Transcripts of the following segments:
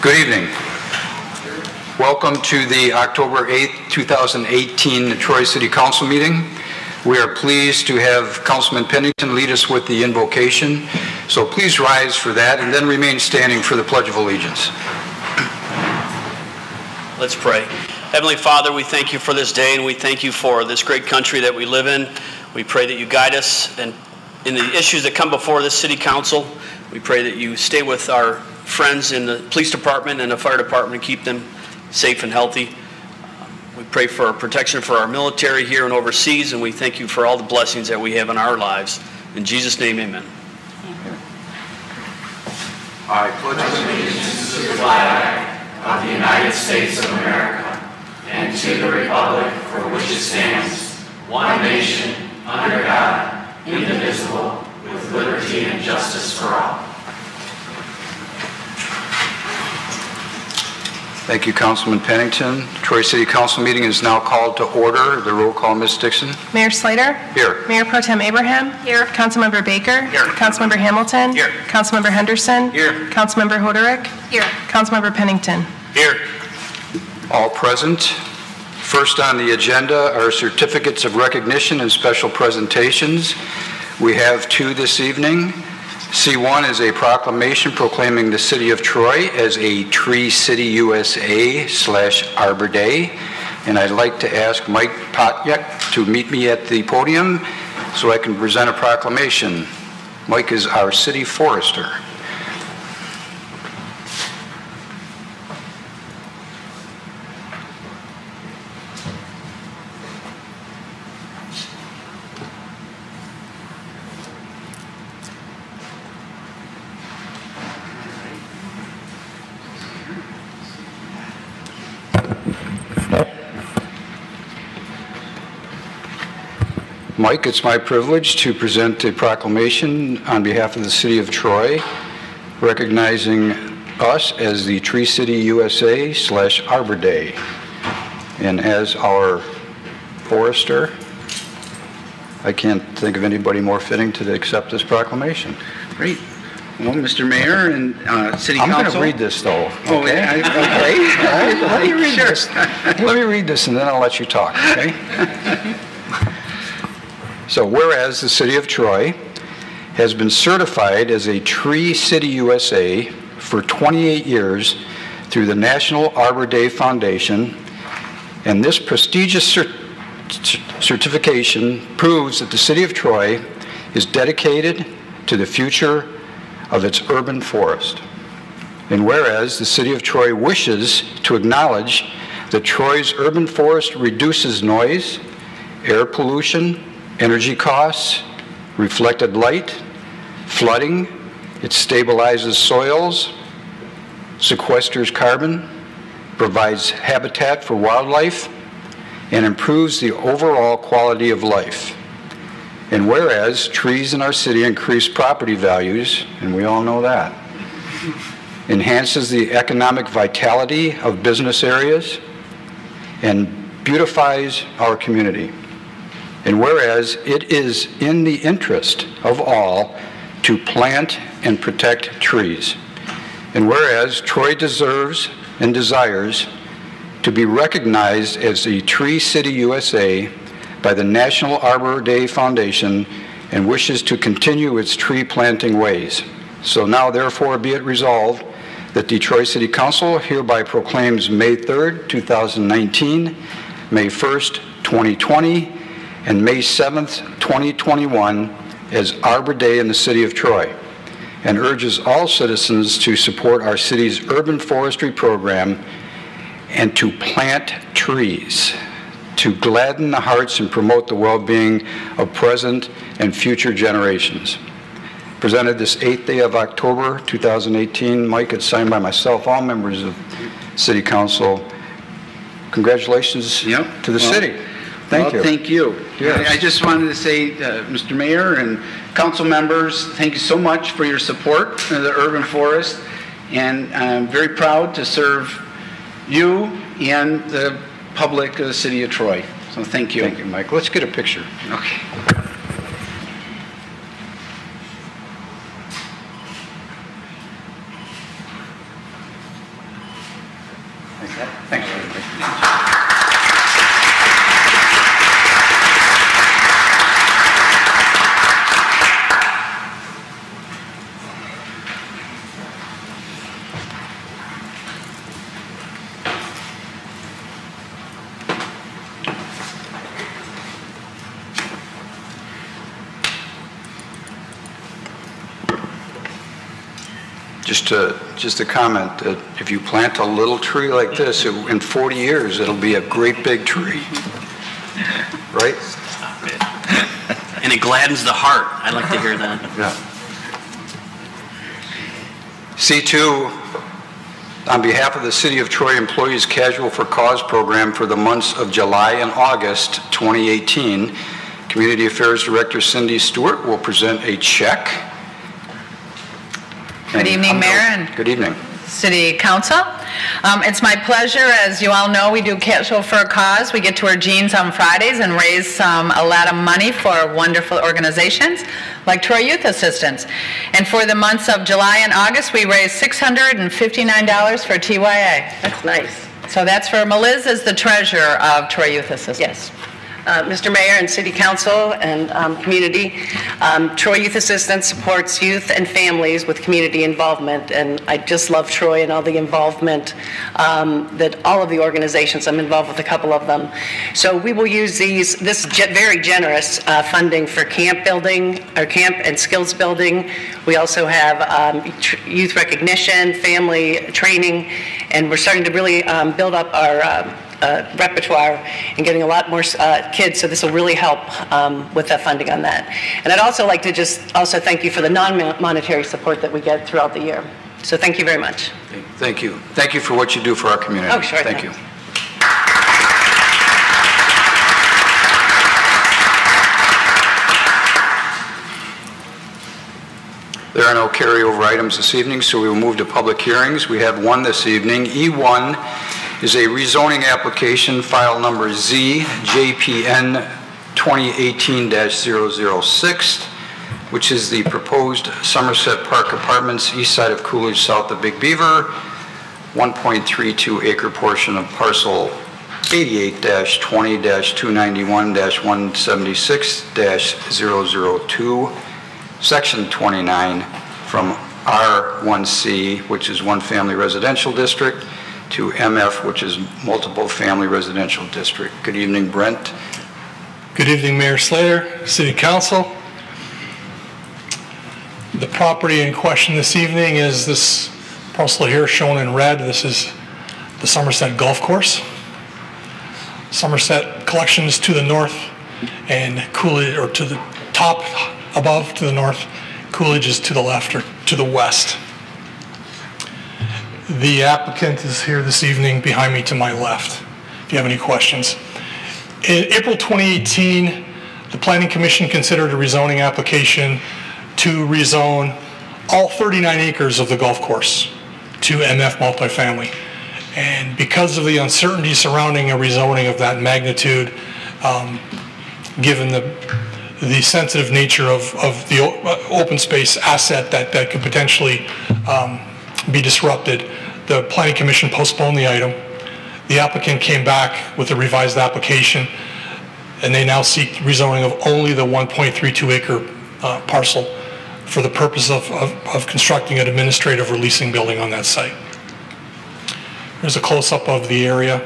Good evening. Welcome to the October 8th, 2018 Troy City Council meeting. We are pleased to have Councilman Pennington lead us with the invocation. So please rise for that and then remain standing for the Pledge of Allegiance. Let's pray. Heavenly Father, we thank you for this day and we thank you for this great country that we live in. We pray that you guide us and in the issues that come before this city council. We pray that you stay with our friends in the police department and the fire department and keep them safe and healthy. We pray for protection for our military here and overseas, and we thank you for all the blessings that we have in our lives. In Jesus' name, amen. I pledge allegiance to the flag of the United States of America and to the republic for which it stands, one nation, under God, indivisible, with liberty and justice for all. Thank you, Councilman Pennington. Troy City Council meeting is now called to order. The roll call, Ms. Dixon. Mayor Slater? Here. Mayor Pro Tem Abraham? Here. Councilmember Baker? Here. Councilmember Hamilton? Here. Councilmember Henderson? Here. Councilmember Hoderick? Here. Councilmember Pennington? Here. All present. First on the agenda are certificates of recognition and special presentations. We have two this evening. C1 is a proclamation proclaiming the City of Troy as a Tree City USA / Arbor Day. And I'd like to ask Mike Potyak to meet me at the podium so I can present a proclamation. Mike is our city forester. Mike, it's my privilege to present a proclamation on behalf of the City of Troy, recognizing us as the Tree City USA / Arbor Day. And as our forester, I can't think of anybody more fitting to accept this proclamation. Great. Well, Mr. Mayor and City I'm Council. going to read this, though. Oh, okay? okay. All right, let me read Sure. this. Let me read this, and then I'll let you talk, okay? So, whereas the City of Troy has been certified as a Tree City USA for 28 years through the National Arbor Day Foundation, and this prestigious certification proves that the City of Troy is dedicated to the future of its urban forest. And whereas the City of Troy wishes to acknowledge that Troy's urban forest reduces noise, air pollution, energy costs, reflected light, flooding, it stabilizes soils, sequesters carbon, provides habitat for wildlife, and improves the overall quality of life. And whereas trees in our city increase property values, and we all know that, enhances the economic vitality of business areas, and beautifies our community. And whereas it is in the interest of all to plant and protect trees. And whereas Troy deserves and desires to be recognized as a Tree City USA by the National Arbor Day Foundation and wishes to continue its tree planting ways. So now therefore be it resolved that the Troy City Council hereby proclaims May 3rd, 2019, May 1st, 2020, and May 7th, 2021 as Arbor Day in the City of Troy, and urges all citizens to support our city's urban forestry program and to plant trees to gladden the hearts and promote the well-being of present and future generations. Presented this 8th day of October 2018. Mike, it's signed by myself, all members of City Council. Congratulations to the city. Thank you. Thank you. Yes. I just wanted to say, Mr. Mayor and council members, thank you so much for your support of the urban forest, and I'm very proud to serve you and the public of the City of Troy. So thank you. Thank you, Mike. Let's get a picture. Okay. Just a comment that if you plant a little tree like this, in 40 years, it'll be a great big tree. Right? And it gladdens the heart. I like to hear that. Yeah. C2, on behalf of the City of Troy Employees Casual for Cause program for the months of July and August 2018, Community Affairs Director Cindy Stewart will present a check. Good evening, Mayor and good evening, City Council. It's my pleasure, as you all know, we do Casual for a Cause. We get to our jeans on Fridays and raise a lot of money for wonderful organizations like Troy Youth Assistance. And for the months of July and August, we raised $659 for TYA. That's nice. So that's for Meliz as the treasurer of Troy Youth Assistance. Yes. Mr. Mayor and City Council and community, Troy Youth Assistance supports youth and families with community involvement, and I just love Troy and all the involvement that all of the organizations, I'm involved with a couple of them. So we will use this very generous funding for camp building, or camp and skills building. We also have youth recognition, family training, and we're starting to really build up our repertoire and getting a lot more kids, so this will really help with that funding on that. And I'd also like to just also thank you for the non-monetary support that we get throughout the year. So thank you very much. Thank you. Thank you for what you do for our community. Oh, sure. Thank you. There are no carryover items this evening, so we will move to public hearings. We have one this evening. E1 is a rezoning application, file number ZJPN 2018-006, which is the proposed Somerset Park Apartments, east side of Coolidge, south of Big Beaver, 1.32 acre portion of parcel 88-291-176-002, section 29, from R1C, which is one family residential district, to MF, which is multiple family residential district. Good evening, Brent. Good evening, Mayor Slater, City Council. The property in question this evening is this parcel here shown in red. This is the Somerset Golf Course. Somerset Collections to the north and Coolidge, or to the top above to the north. Coolidge is to the left or to the west. The applicant is here this evening behind me to my left, if you have any questions. In April 2018, the Planning Commission considered a rezoning application to rezone all 39 acres of the golf course to MF multifamily. And because of the uncertainty surrounding a rezoning of that magnitude, given the sensitive nature of the open space asset that could potentially be disrupted, the Planning Commission postponed the item. The applicant came back with a revised application, and they now seek rezoning of only the 1.32 acre parcel for the purpose of constructing an administrative or leasing building on that site. Here's a close-up of the area.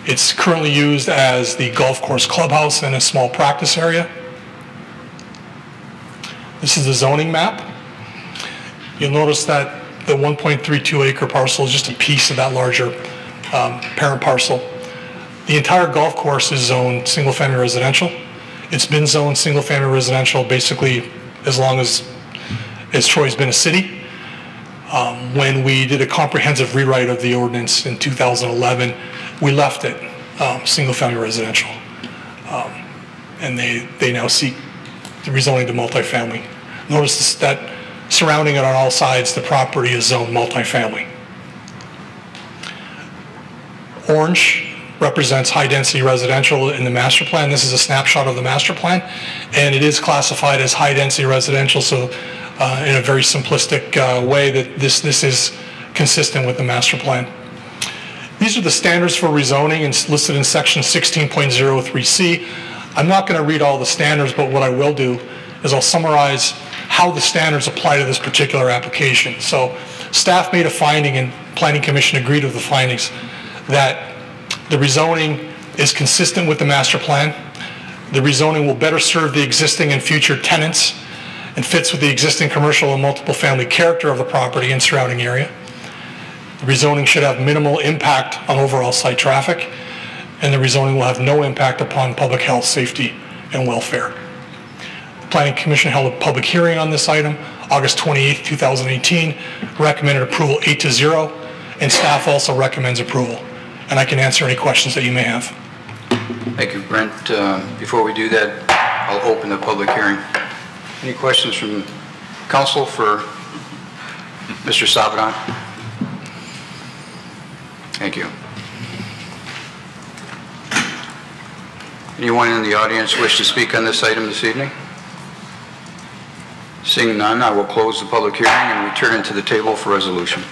It's currently used as the golf course clubhouse and a small practice area. This is the zoning map. You'll notice that the 1.32 acre parcel is just a piece of that larger parent parcel. The entire golf course is zoned single-family residential. It's been zoned single-family residential basically as long as Troy's been a city. When we did a comprehensive rewrite of the ordinance in 2011, we left it single-family residential. And they now seek the rezoning to multifamily. Notice that surrounding it on all sides, the property is zoned multifamily. Orange represents high-density residential in the master plan. This is a snapshot of the master plan, and it is classified as high-density residential, so in a very simplistic way that this is consistent with the master plan. These are the standards for rezoning and listed in section 16.03C. I'm not going to read all the standards, but what I will do is I'll summarize how the standards apply to this particular application. So staff made a finding and Planning Commission agreed with the findings that the rezoning is consistent with the master plan. The rezoning will better serve the existing and future tenants, and fits with the existing commercial and multiple family character of the property and surrounding area. The rezoning should have minimal impact on overall site traffic, and the rezoning will have no impact upon public health, safety, and welfare. The Planning Commission held a public hearing on this item August 28, 2018, recommended approval 8-0, and staff also recommends approval. And I can answer any questions that you may have. Thank you, Brent. Before we do that, I'll open the public hearing. Any questions from council for Mr. Sabadan? Thank you. Anyone in the audience wish to speak on this item this evening? Seeing none, I will close the public hearing and return it to the table for resolution.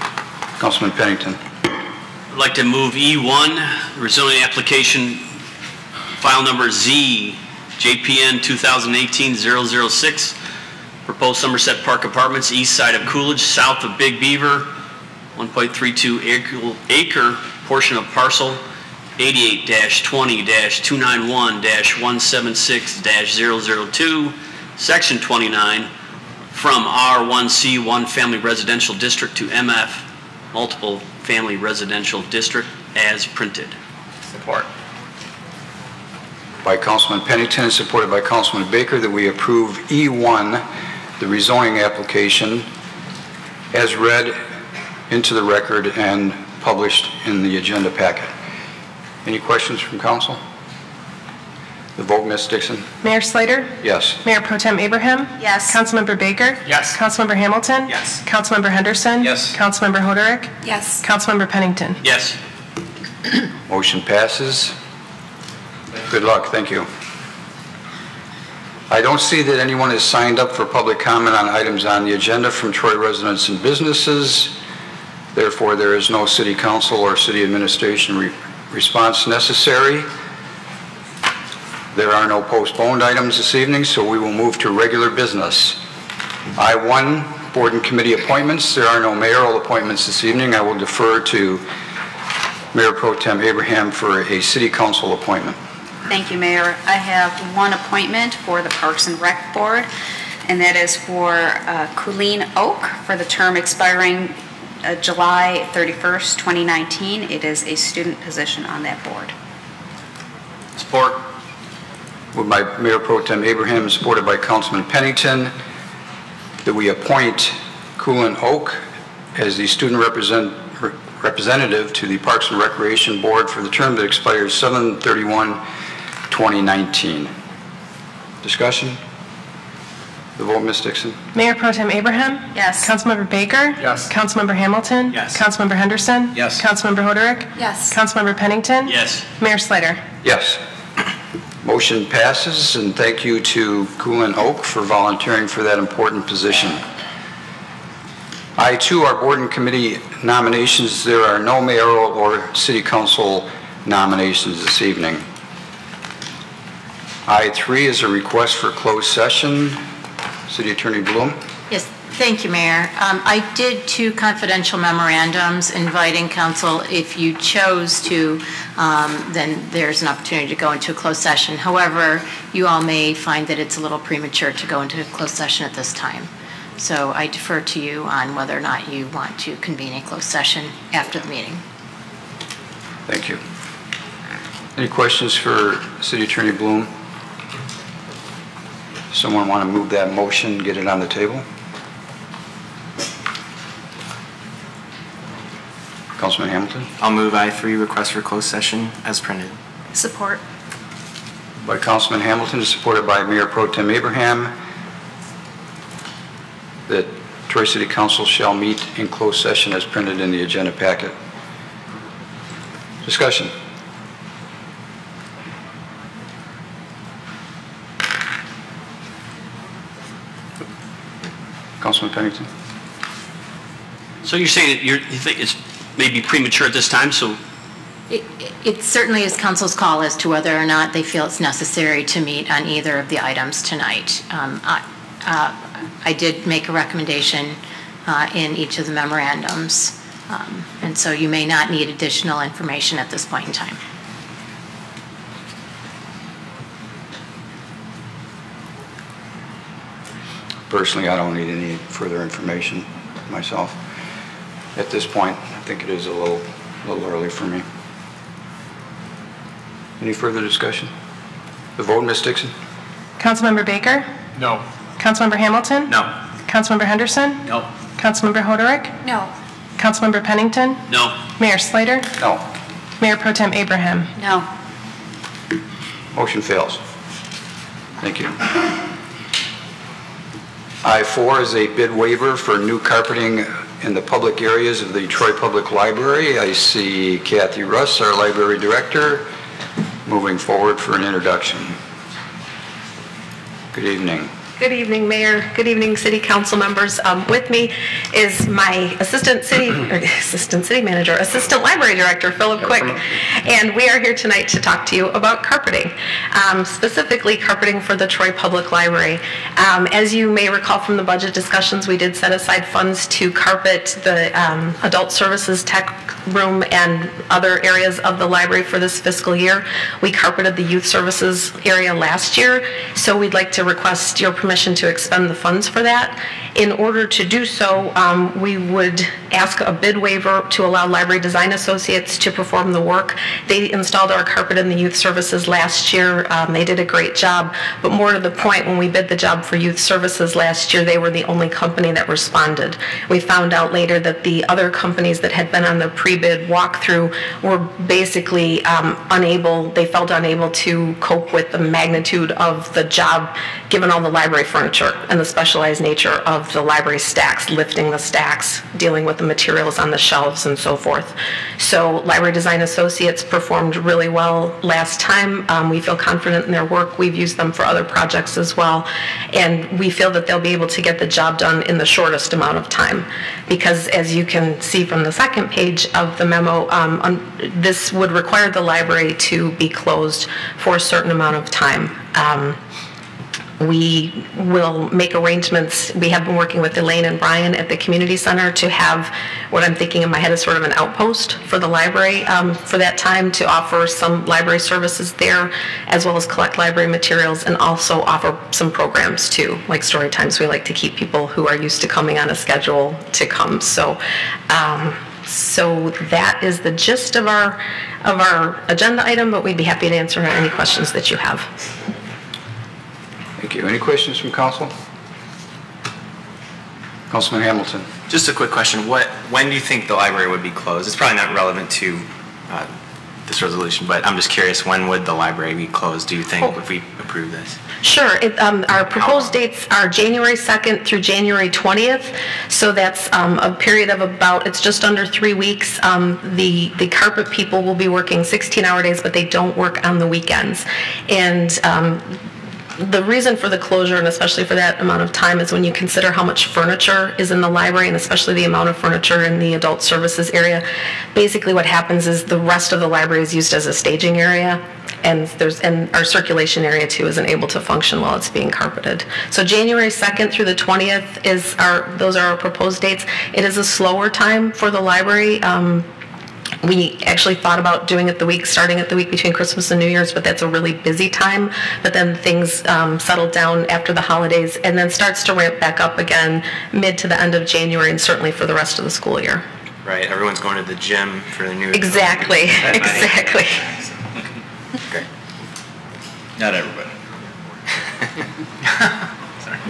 Councilman Pennington. I'd like to move E1, rezoning application file number Z, JPN 2018-006, proposed Somerset Park Apartments, east side of Coolidge, south of Big Beaver, 1.32 acre portion of parcel 88-20-291-176-002, section 29, from R1C 1 family residential district to MF multiple family residential district as printed. Support. By Councilman Pennington and supported by Councilman Baker that we approve E1, the rezoning application, as read into the record and published in the agenda packet. Any questions from council? The vote, Ms. Dixon? Mayor Slater? Yes. Mayor Pro Tem Abraham? Yes. Councilmember Baker? Yes. Councilmember Hamilton? Yes. Councilmember Henderson? Yes. Councilmember Hoderick? Yes. Councilmember Pennington? Yes. Motion passes. Good luck. Thank you. I don't see that anyone has signed up for public comment on items on the agenda from Troy residents and businesses. Therefore, there is no city council or city administration response necessary. There are no postponed items this evening, so we will move to regular business. I-1, board and committee appointments. There are no mayoral appointments this evening. I will defer to Mayor Pro Tem Abraham for a city council appointment. Thank you, Mayor. I have one appointment for the Parks and Rec Board, and that is for Colleen Oak for the term expiring July 31st, 2019. It is a student position on that board. Support. Moved by Mayor Pro Tem Abraham and supported by Councilman Pennington that we appoint Colleen Oak as the student representative to the Parks and Recreation Board for the term that expires 7/31/2019. Discussion? The vote, Ms. Dixon. Mayor Pro Tem Abraham? Yes. Councilmember Baker? Yes. Councilmember Hamilton? Yes. Councilmember Henderson? Yes. Councilmember Hoderick? Yes. Councilmember Pennington? Yes. Mayor Slater? Yes. Motion passes, and thank you to Colleen Oak for volunteering for that important position. I-2 are board and committee nominations. There are no mayoral or city council nominations this evening. I-3 is a request for closed session. City Attorney Bloom. Yes, thank you, Mayor. I did 2 confidential memorandums inviting council, if you chose to, then there's an opportunity to go into a closed session. However, you all may find that it's a little premature to go into a closed session at this time. So I defer to you on whether or not you want to convene a closed session after the meeting. Thank you. Any questions for City Attorney Bloom? Someone want to move that motion, get it on the table? Councilman Hamilton? I'll move I-3, request for closed session, as printed. Support. By Councilman Hamilton, supported by Mayor Pro Tem Abraham, that Troy City Council shall meet in closed session as printed in the agenda packet. Discussion. Councilman Pennington? So you're saying that you think it's maybe premature at this time, so It certainly is council's call as to whether or not they feel it's necessary to meet on either of the items tonight. I did make a recommendation in each of the memorandums, and so you may not need additional information at this point in time. personally, I don't need any further information myself. At this point, I think it is a little early for me. Any further discussion? The vote, Ms. Dixon? Councilmember Baker? No. Councilmember Hamilton? No. Councilmember Henderson? No. Councilmember Hoderick? No. Councilmember Pennington? No. Mayor Slater? No. Mayor Pro Tem Abraham? No. Motion fails. Thank you. I-4 is a bid waiver for new carpeting in the public areas of the Troy Public Library. I see Kathy Russ, our library director, moving forward for an introduction. Good evening. Good evening, Mayor. Good evening, City Council members. With me is my Assistant Library Director, Philip Quick, and we are here tonight to talk to you about carpeting, specifically carpeting for the Troy Public Library. As you may recall from the budget discussions, we did set aside funds to carpet the Adult Services Tech Room and other areas of the library for this fiscal year. We carpeted the Youth Services area last year, so we'd like to request your permission to expend the funds for that. In order to do so, we would ask a bid waiver to allow Library Design Associates to perform the work. They installed our carpet in the Youth Services last year. They did a great job, but more to the point, when we bid the job for Youth Services last year, they were the only company that responded. We found out later that the other companies that had been on the pre-bid walkthrough were basically they felt unable to cope with the magnitude of the job, given all the library furniture and the specialized nature of the library stacks, lifting the stacks, dealing with the materials on the shelves and so forth. So Library Design Associates performed really well last time. We feel confident in their work. We've used them for other projects as well. And we feel that they'll be able to get the job done in the shortest amount of time. Because as you can see from the second page of the memo, this would require the library to be closed for a certain amount of time. We will make arrangements. We have been working with Elaine and Brian at the community center to have what I'm thinking in my head is sort of an outpost for the library for that time, to offer some library services there, as well as collect library materials, and also offer some programs too, like story times. We like to keep people who are used to coming on a schedule to come. So that is the gist of our agenda item, but we'd be happy to answer any questions that you have. Thank you. Any questions from council? Councilman Hamilton. Just a quick question. When do you think the library would be closed? It's probably not relevant to this resolution, but I'm just curious, when would the library be closed, do you think, if we approve this? Sure. Our proposed dates are January 2nd through January 20th. So that's a period of it's just under 3 weeks. The carpet people will be working 16-hour days, but they don't work on the weekends. And the reason for the closure, and especially for that amount of time, is when you consider how much furniture is in the library, and especially the amount of furniture in the adult services area. Basically what happens is the rest of the library is used as a staging area, and our circulation area too isn't able to function while it's being carpeted. So January 2nd through the 20th those are our proposed dates. It is a slower time for the library. We actually thought about doing it starting at the week between Christmas and New Year's, but that's a really busy time. But then things settle down after the holidays, and then starts to ramp back up again mid to the end of January, and certainly for the rest of the school year. Right, everyone's going to the gym for the New Year's. Exactly, exactly. Great. Not everybody.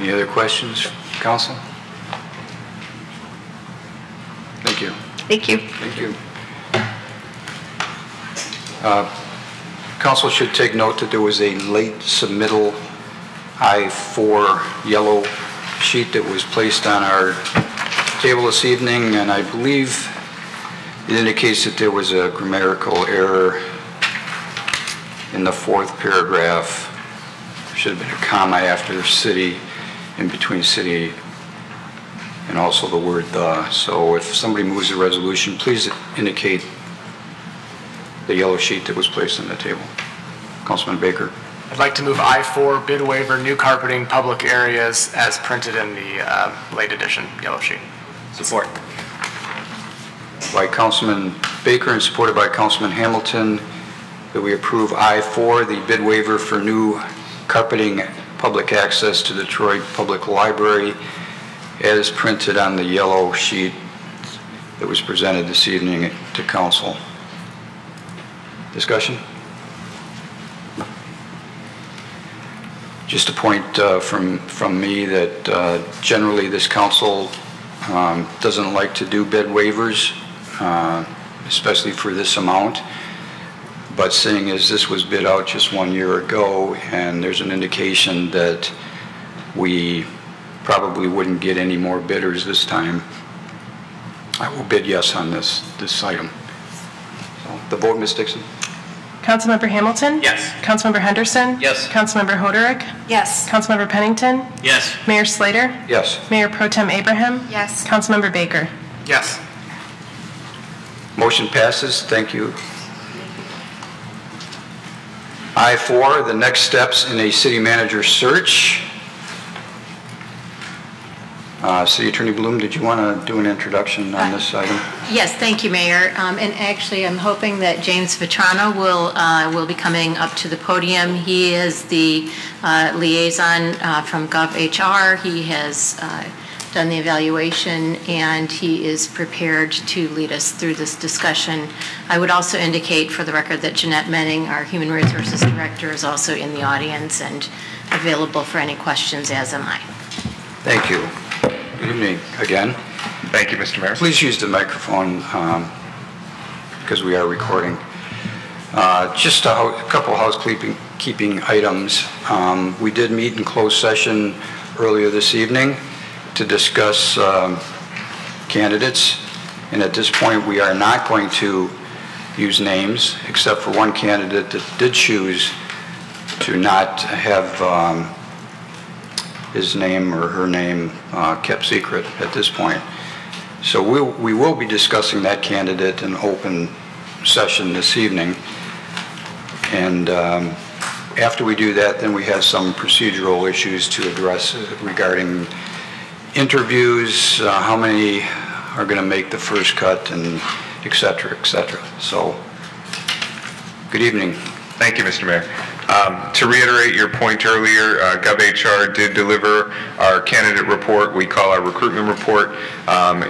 Any other questions, council? Thank you. Thank you. Thank you. Council should take note that there was a late submittal I-4 yellow sheet that was placed on our table this evening, and I believe it indicates that there was a grammatical error in the fourth paragraph. There should have been a comma after city, in between city and also the word the. So if somebody moves the resolution, please indicate the yellow sheet that was placed on the table. Councilman Baker. I'd like to move I-4, bid waiver, new carpeting, public areas, as printed in the late edition yellow sheet. Support. By Councilman Baker and supported by Councilman Hamilton, that we approve I-4, the bid waiver for new carpeting, public access to the Troy Public Library as printed on the yellow sheet that was presented this evening to council. Discussion? Just a point from me that generally this council doesn't like to do bid waivers, especially for this amount. But seeing as this was bid out just 1 year ago, and there's an indication that we probably wouldn't get any more bidders this time, I will bid yes on this item. So, the vote, Ms. Dixon? Councilmember Hamilton? Yes. Councilmember Henderson? Yes. Councilmember Hoderick? Yes. Councilmember Pennington? Yes. Mayor Slater? Yes. Mayor Pro Tem Abraham? Yes. Councilmember Baker? Yes. Motion passes. Thank you. I-4, the next steps in a city manager search. City Attorney Bloom, did you want to do an introduction on this item? Yes, thank you, Mayor. And actually, I'm hoping that James Vetrano will be coming up to the podium. He is the liaison from GovHR. He has done the evaluation, and he is prepared to lead us through this discussion. I would also indicate for the record that Jeanette Menning, our Human Resources Director, is also in the audience and available for any questions, as am I. Thank you. Good evening again. Thank you, Mr. Mayor. Please use the microphone because we are recording. Just a couple housekeeping items. We did meet in closed session earlier this evening to discuss candidates, and at this point we are not going to use names except for one candidate that did choose to not have his name or her name kept secret at this point. So we will be discussing that candidate in open session this evening. And after we do that, then we have some procedural issues to address regarding interviews, how many are going to make the first cut, and et cetera, et cetera. So, good evening. Thank you, Mr. Mayor. To reiterate your point earlier, GovHR did deliver our candidate report, we call our recruitment report.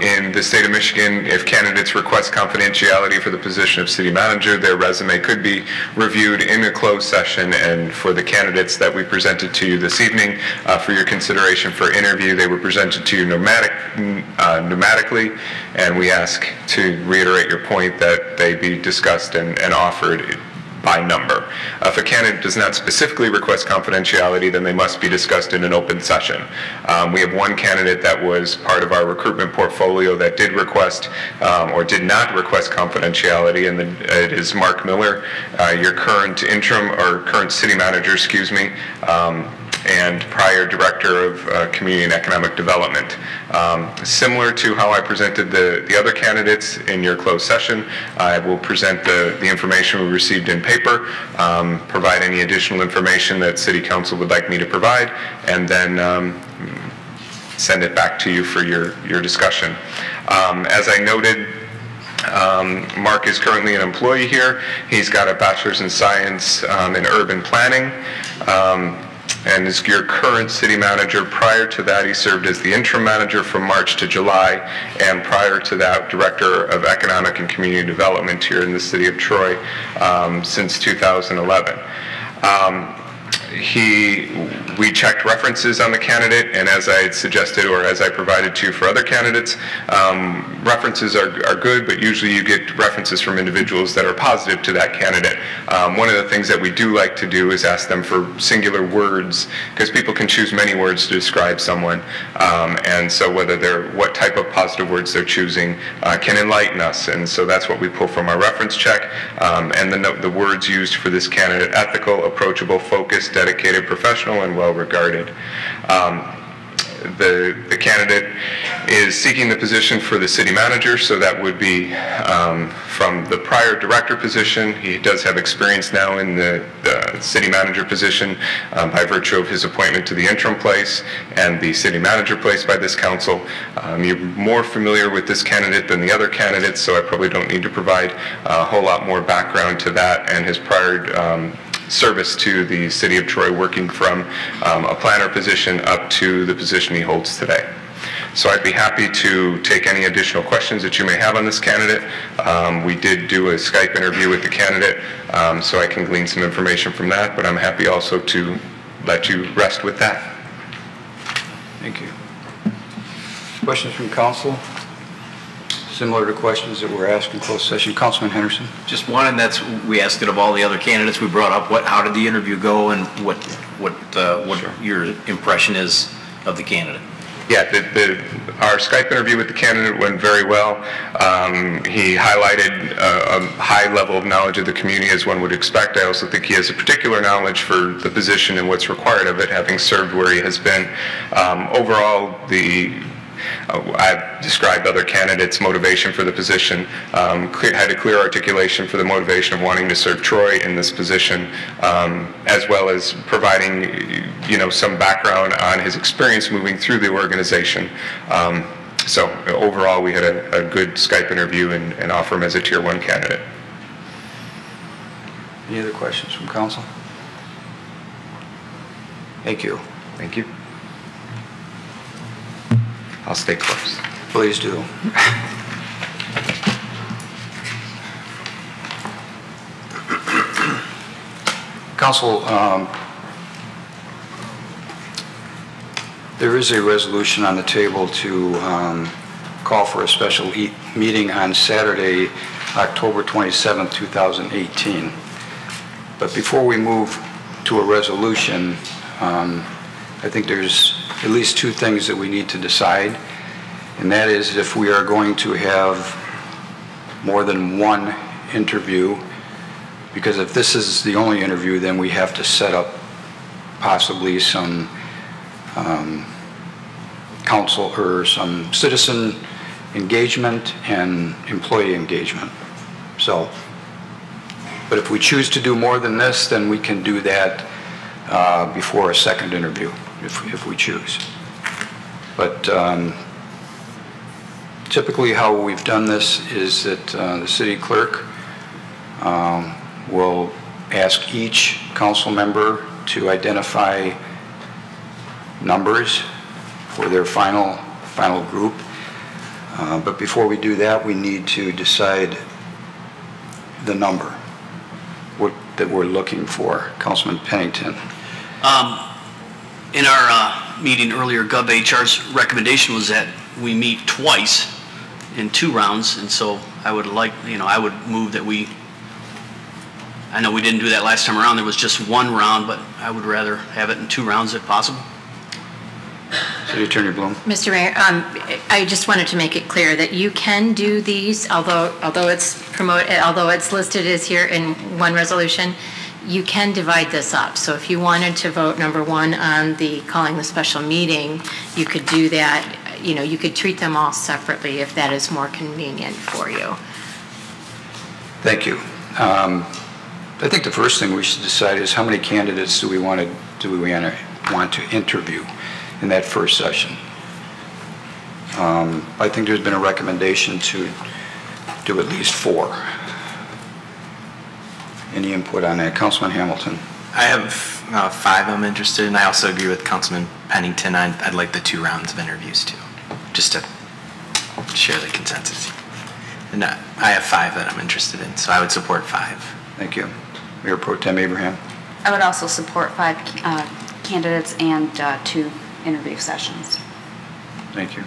In the state of Michigan, if candidates request confidentiality for the position of city manager, their resume could be reviewed in a closed session, and for the candidates that we presented to you this evening for your consideration for interview, they were presented to you pneumatically, and we ask to reiterate your point that they be discussed and offered by number. If a candidate does not specifically request confidentiality, then they must be discussed in an open session. We have one candidate that was part of our recruitment portfolio that did request or did not request confidentiality, and it is Mark Miller, your current interim or current city manager, excuse me, and prior Director of Community and Economic Development. Similar to how I presented the other candidates in your closed session, I will present the information we received in paper, provide any additional information that City Council would like me to provide, and then send it back to you for your discussion. As I noted, Mark is currently an employee here. He's got a bachelor's in science in urban planning. And is your current city manager. Prior to that, he served as the interim manager from March to July, and prior to that, Director of Economic and Community Development here in the city of Troy since 2011. We checked references on the candidate, and as I had suggested, or as I provided to you for other candidates, references are good, but usually you get references from individuals that are positive to that candidate. One of the things that we do like to do is ask them for singular words, because people can choose many words to describe someone, and so what type of positive words they're choosing can enlighten us, and so that's what we pull from our reference check, and the words used for this candidate: ethical, approachable, focused, dedicated, professional, and well-regarded. The candidate is seeking the position for the city manager, so that would be from the prior director position. He does have experience now in the city manager position by virtue of his appointment to the interim place and the city manager place by this council. You're more familiar with this candidate than the other candidates, so I probably don't need to provide a whole lot more background to that and his prior service to the city of Troy, working from a planner position up to the position he holds today. So I'd be happy to take any additional questions that you may have on this candidate. We did do a Skype interview with the candidate, so I can glean some information from that, but I'm happy also to let you rest with that. Thank you. Questions from council? Similar to questions that were asked in closed session. Councilman Henderson? Just one, and that's, we asked it of all the other candidates we brought up, how did the interview go, and what your impression is of the candidate? Yeah, our Skype interview with the candidate went very well. He highlighted a high level of knowledge of the community, as one would expect. I also think he has a particular knowledge for the position and what's required of it, having served where he has been. Overall, I've described other candidates' motivation for the position, had a clear articulation for the motivation of wanting to serve Troy in this position, as well as providing, some background on his experience moving through the organization. So overall, we had a good Skype interview and offer him as a Tier 1 candidate. Any other questions from council? Thank you. Thank you. I'll stay close. Please do. Council, there is a resolution on the table to call for a special meeting on Saturday, October 27, 2018. But before we move to a resolution, I think there's at least two things that we need to decide, and that is if we are going to have more than one interview, because if this is the only interview, then we have to set up possibly some council or some citizen engagement and employee engagement. So, but if we choose to do more than this, then we can do that before a second interview, if we choose. But typically how we've done this is that the city clerk will ask each council member to identify numbers for their final group. But before we do that, we need to decide the number that we're looking for. Councilman Pennington. In our meeting earlier, GovHR's recommendation was that we meet twice in 2 rounds, and so I would like, I would move that I know we didn't do that last time around, there was just 1 round, but I would rather have it in 2 rounds if possible. City Attorney Bloom. Mr. Mayor, I just wanted to make it clear that you can do these, although it's listed as here in one resolution, you can divide this up. So if you wanted to vote number 1 on calling the special meeting, you could do that. You could treat them all separately if that is more convenient for you. Thank you. I think the first thing we should decide is how many candidates do we want to interview in that first session. I think there's been a recommendation to do at least 4. Any input on that? Councilman Hamilton. I have 5 I'm interested in. I also agree with Councilman Pennington. I'd like the 2 rounds of interviews too, just to share the consensus. And I have 5 that I'm interested in, so I would support 5. Thank you. Mayor Pro Tem Abraham. I would also support 5 candidates and 2 interview sessions. Thank you.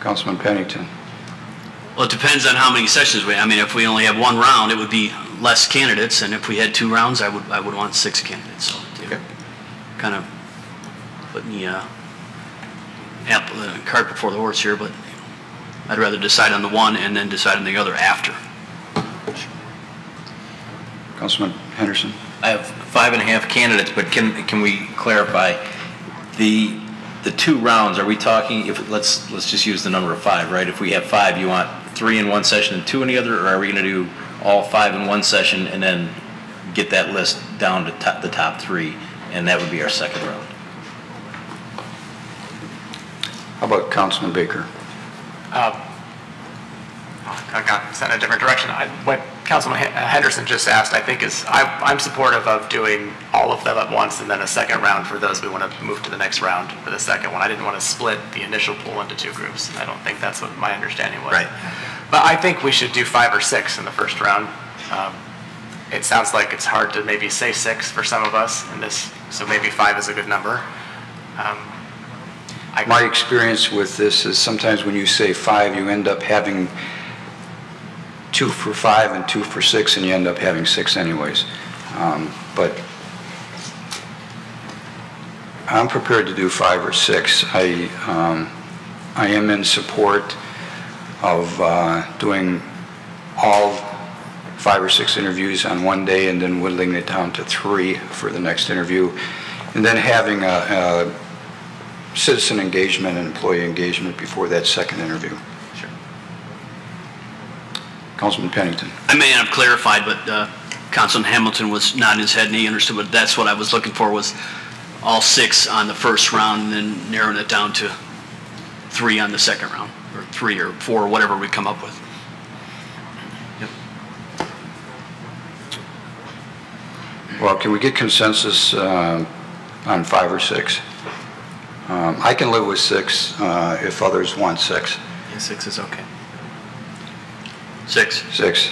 Councilman Pennington. Well, it depends on how many sessions if we only have 1 round, it would be less candidates, and if we had 2 rounds, I would want 6 candidates. So kind of putting the cart before the horse here, but I'd rather decide on the one and then decide on the other after. Councilman Henderson. I have 5.5 candidates, but can we clarify the 2 rounds? Are we talking, let's just use the number of 5, right? If we have 5, you want 3 in one session and 2 in the other, or are we going to do all 5 in one session and then get that list down to the top 3, and that would be our second round? How about Councilman Baker? I got sent in a different direction. What Councilman Henderson just asked, I think I'm supportive of doing all of them at once and then a second round for those we want to move to the next round for the second one. I didn't want to split the initial pool into two groups. I don't think that's what my understanding was. Right. But I think we should do 5 or 6 in the first round. It sounds like it's hard to maybe say 6 for some of us in this, so maybe 5 is a good number. My experience with this is sometimes when you say 5, you end up having 2 for 5 and 2 for 6, and you end up having 6 anyways. But I'm prepared to do 5 or 6. I am in support of doing all 5 or 6 interviews on one day and then whittling it down to 3 for the next interview, and then having a citizen engagement and employee engagement before that second interview. Sure. Councilman Pennington. I may not have clarified, but Councilman Hamilton was nodding his head and he understood, but that's what I was looking for, was all 6 on the first round and then narrowing it down to 3 on the second round, or 3 or 4, whatever we come up with. Yep. Well, can we get consensus on 5 or 6? I can live with 6 if others want 6. Yeah, 6 is okay. 6. 6.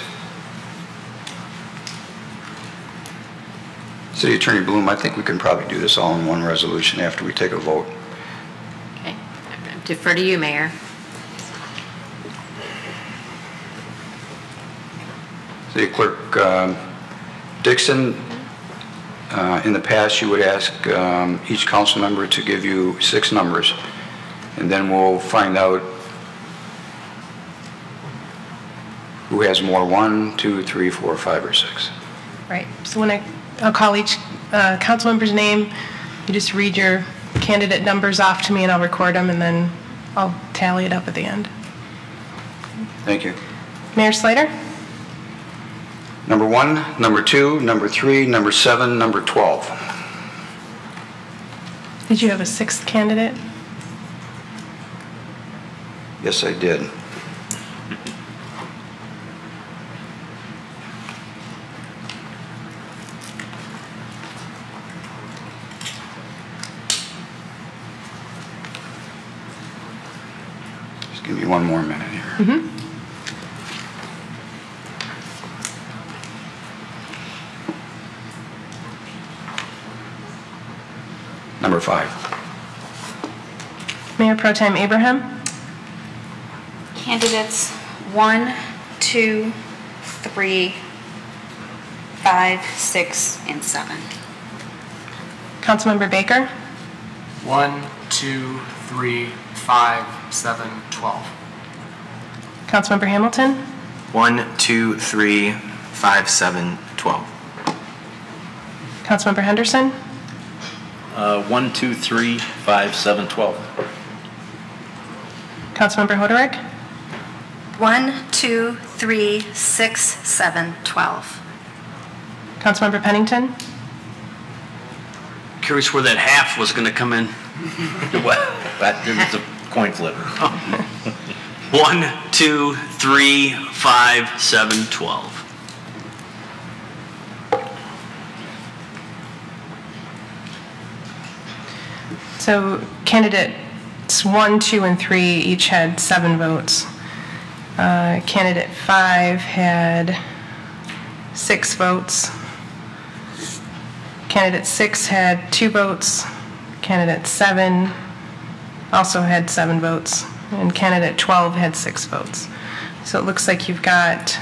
City Attorney Bloom, I think we can probably do this all in one resolution after we take a vote. Okay. Defer to you, Mayor. City Clerk Dixon, in the past you would ask each council member to give you 6 numbers, and then we'll find out who has more, 1, 2, 3, 4, 5, or 6. Right. So when I'll call each council member's name, you just read your candidate numbers off to me and I'll record them, and then I'll tally it up at the end. Thank you. Mayor Slater? Number 1, number 2, number 3, number 7, number 12. Did you have a 6th candidate? Yes, I did. Just give me one more minute here. Mm-hmm. Number 5. Mayor Pro Tem Abraham? Candidates 1, 2, 3, 5, 6, and 7. Councilmember Baker? 1, 2, 3, 5, 7, 12. Councilmember Hamilton? 1, 2, 3, 5, 7, 12. Councilmember Henderson? 1, 2, 3, 5, 7, 12. Councilmember Hoderick? 1, 2, 3, 6, 7, 12. Councilmember Pennington? Curious where that half was going to come in. It's a coin flip. 1, 2, 3, 5, 7, 12. So candidates 1, 2, and 3 each had 7 votes. Candidate 5 had 6 votes. Candidate 6 had 2 votes. Candidate 7 also had 7 votes. And candidate 12 had 6 votes. So it looks like you've got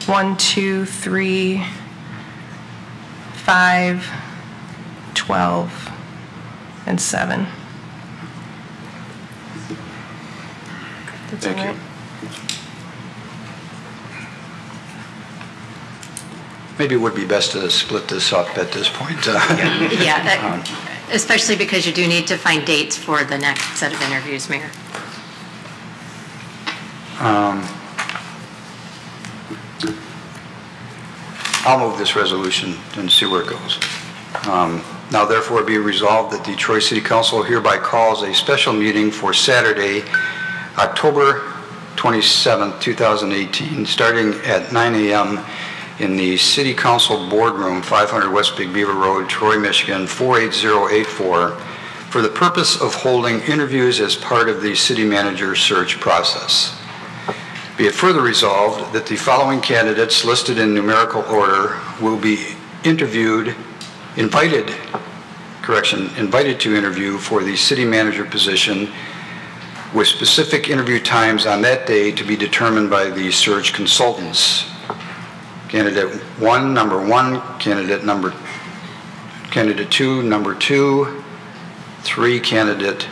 1, 2, 3, 5, 12, and 7. That's Thank all you. right. Maybe it would be best to split this up at this point. Yeah, especially because you do need to find dates for the next set of interviews, Mayor. I'll move this resolution and see where it goes. Now therefore be resolved that the Troy City Council hereby calls a special meeting for Saturday, October 27, 2018, starting at 9 a.m. in the City Council Boardroom, 500 West Big Beaver Road, Troy, Michigan, 48084, for the purpose of holding interviews as part of the city manager search process. Be it further resolved that the following candidates listed in numerical order will be invited to interview for the city manager position, with specific interview times on that day to be determined by the search consultants. Candidate 1, number 1, candidate 2, number 2, 3, candidate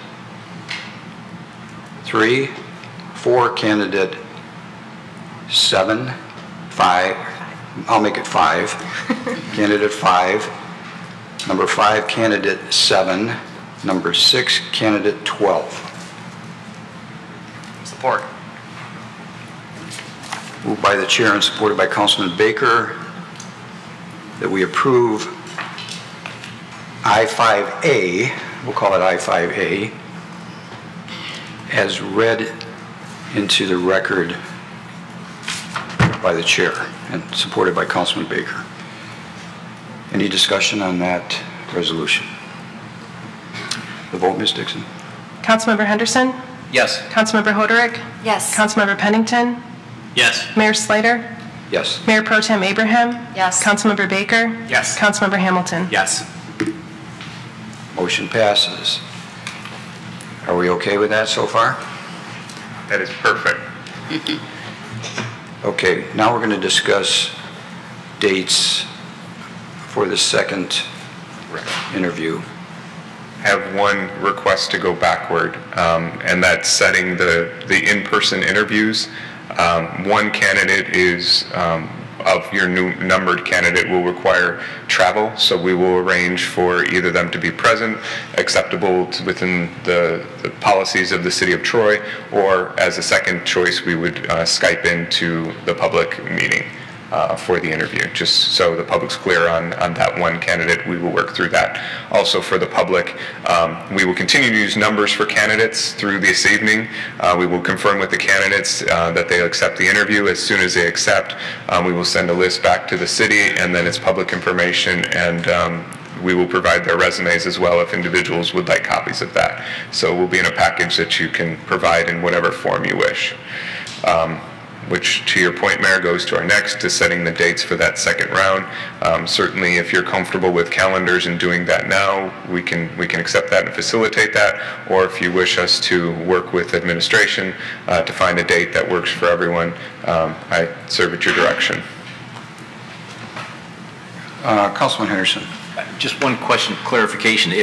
3, 4, candidate 7, 5, I'll make it 5, candidate 5, number 5, candidate 7, number 6, candidate 12. Support. Moved by the chair and supported by Councilman Baker that we approve I-5A, we'll call it I-5A, as read into the record by the chair and supported by Councilman Baker. Any discussion on that resolution? The vote, Ms. Dixon. Councilmember Henderson? Yes. Councilmember Hoderick? Yes. Councilmember Pennington? Yes. Mayor Slater? Yes. Mayor Pro Tem Abraham? Yes. Councilmember Baker? Yes. Councilmember Hamilton? Yes. Motion passes. Are we okay with that so far? That is perfect. Okay, now we're going to discuss dates for the second interview. Have one request to go backward, and that's setting the in-person interviews. One candidate is, of your new numbered candidate, will require travel, so we will arrange for either them to be present, acceptable within the policies of the City of Troy, or as a second choice, we would Skype into the public meeting for the interview, just so the public's clear on that one candidate. We will work through that. Also for the public, we will continue to use numbers for candidates through this evening. We will confirm with the candidates that they accept the interview. As soon as they accept, we will send a list back to the city, and then it's public information, and we will provide their resumes as well if individuals would like copies of that. So it will be in a package that you can provide in whatever form you wish. Which, to your point, Mayor, goes to our next, to setting the dates for that second round. Certainly, if you're comfortable with calendars and doing that now, we can accept that and facilitate that. Or if you wish us to work with administration to find a date that works for everyone, I serve at your direction. Councilman Henderson. Just one question, clarification.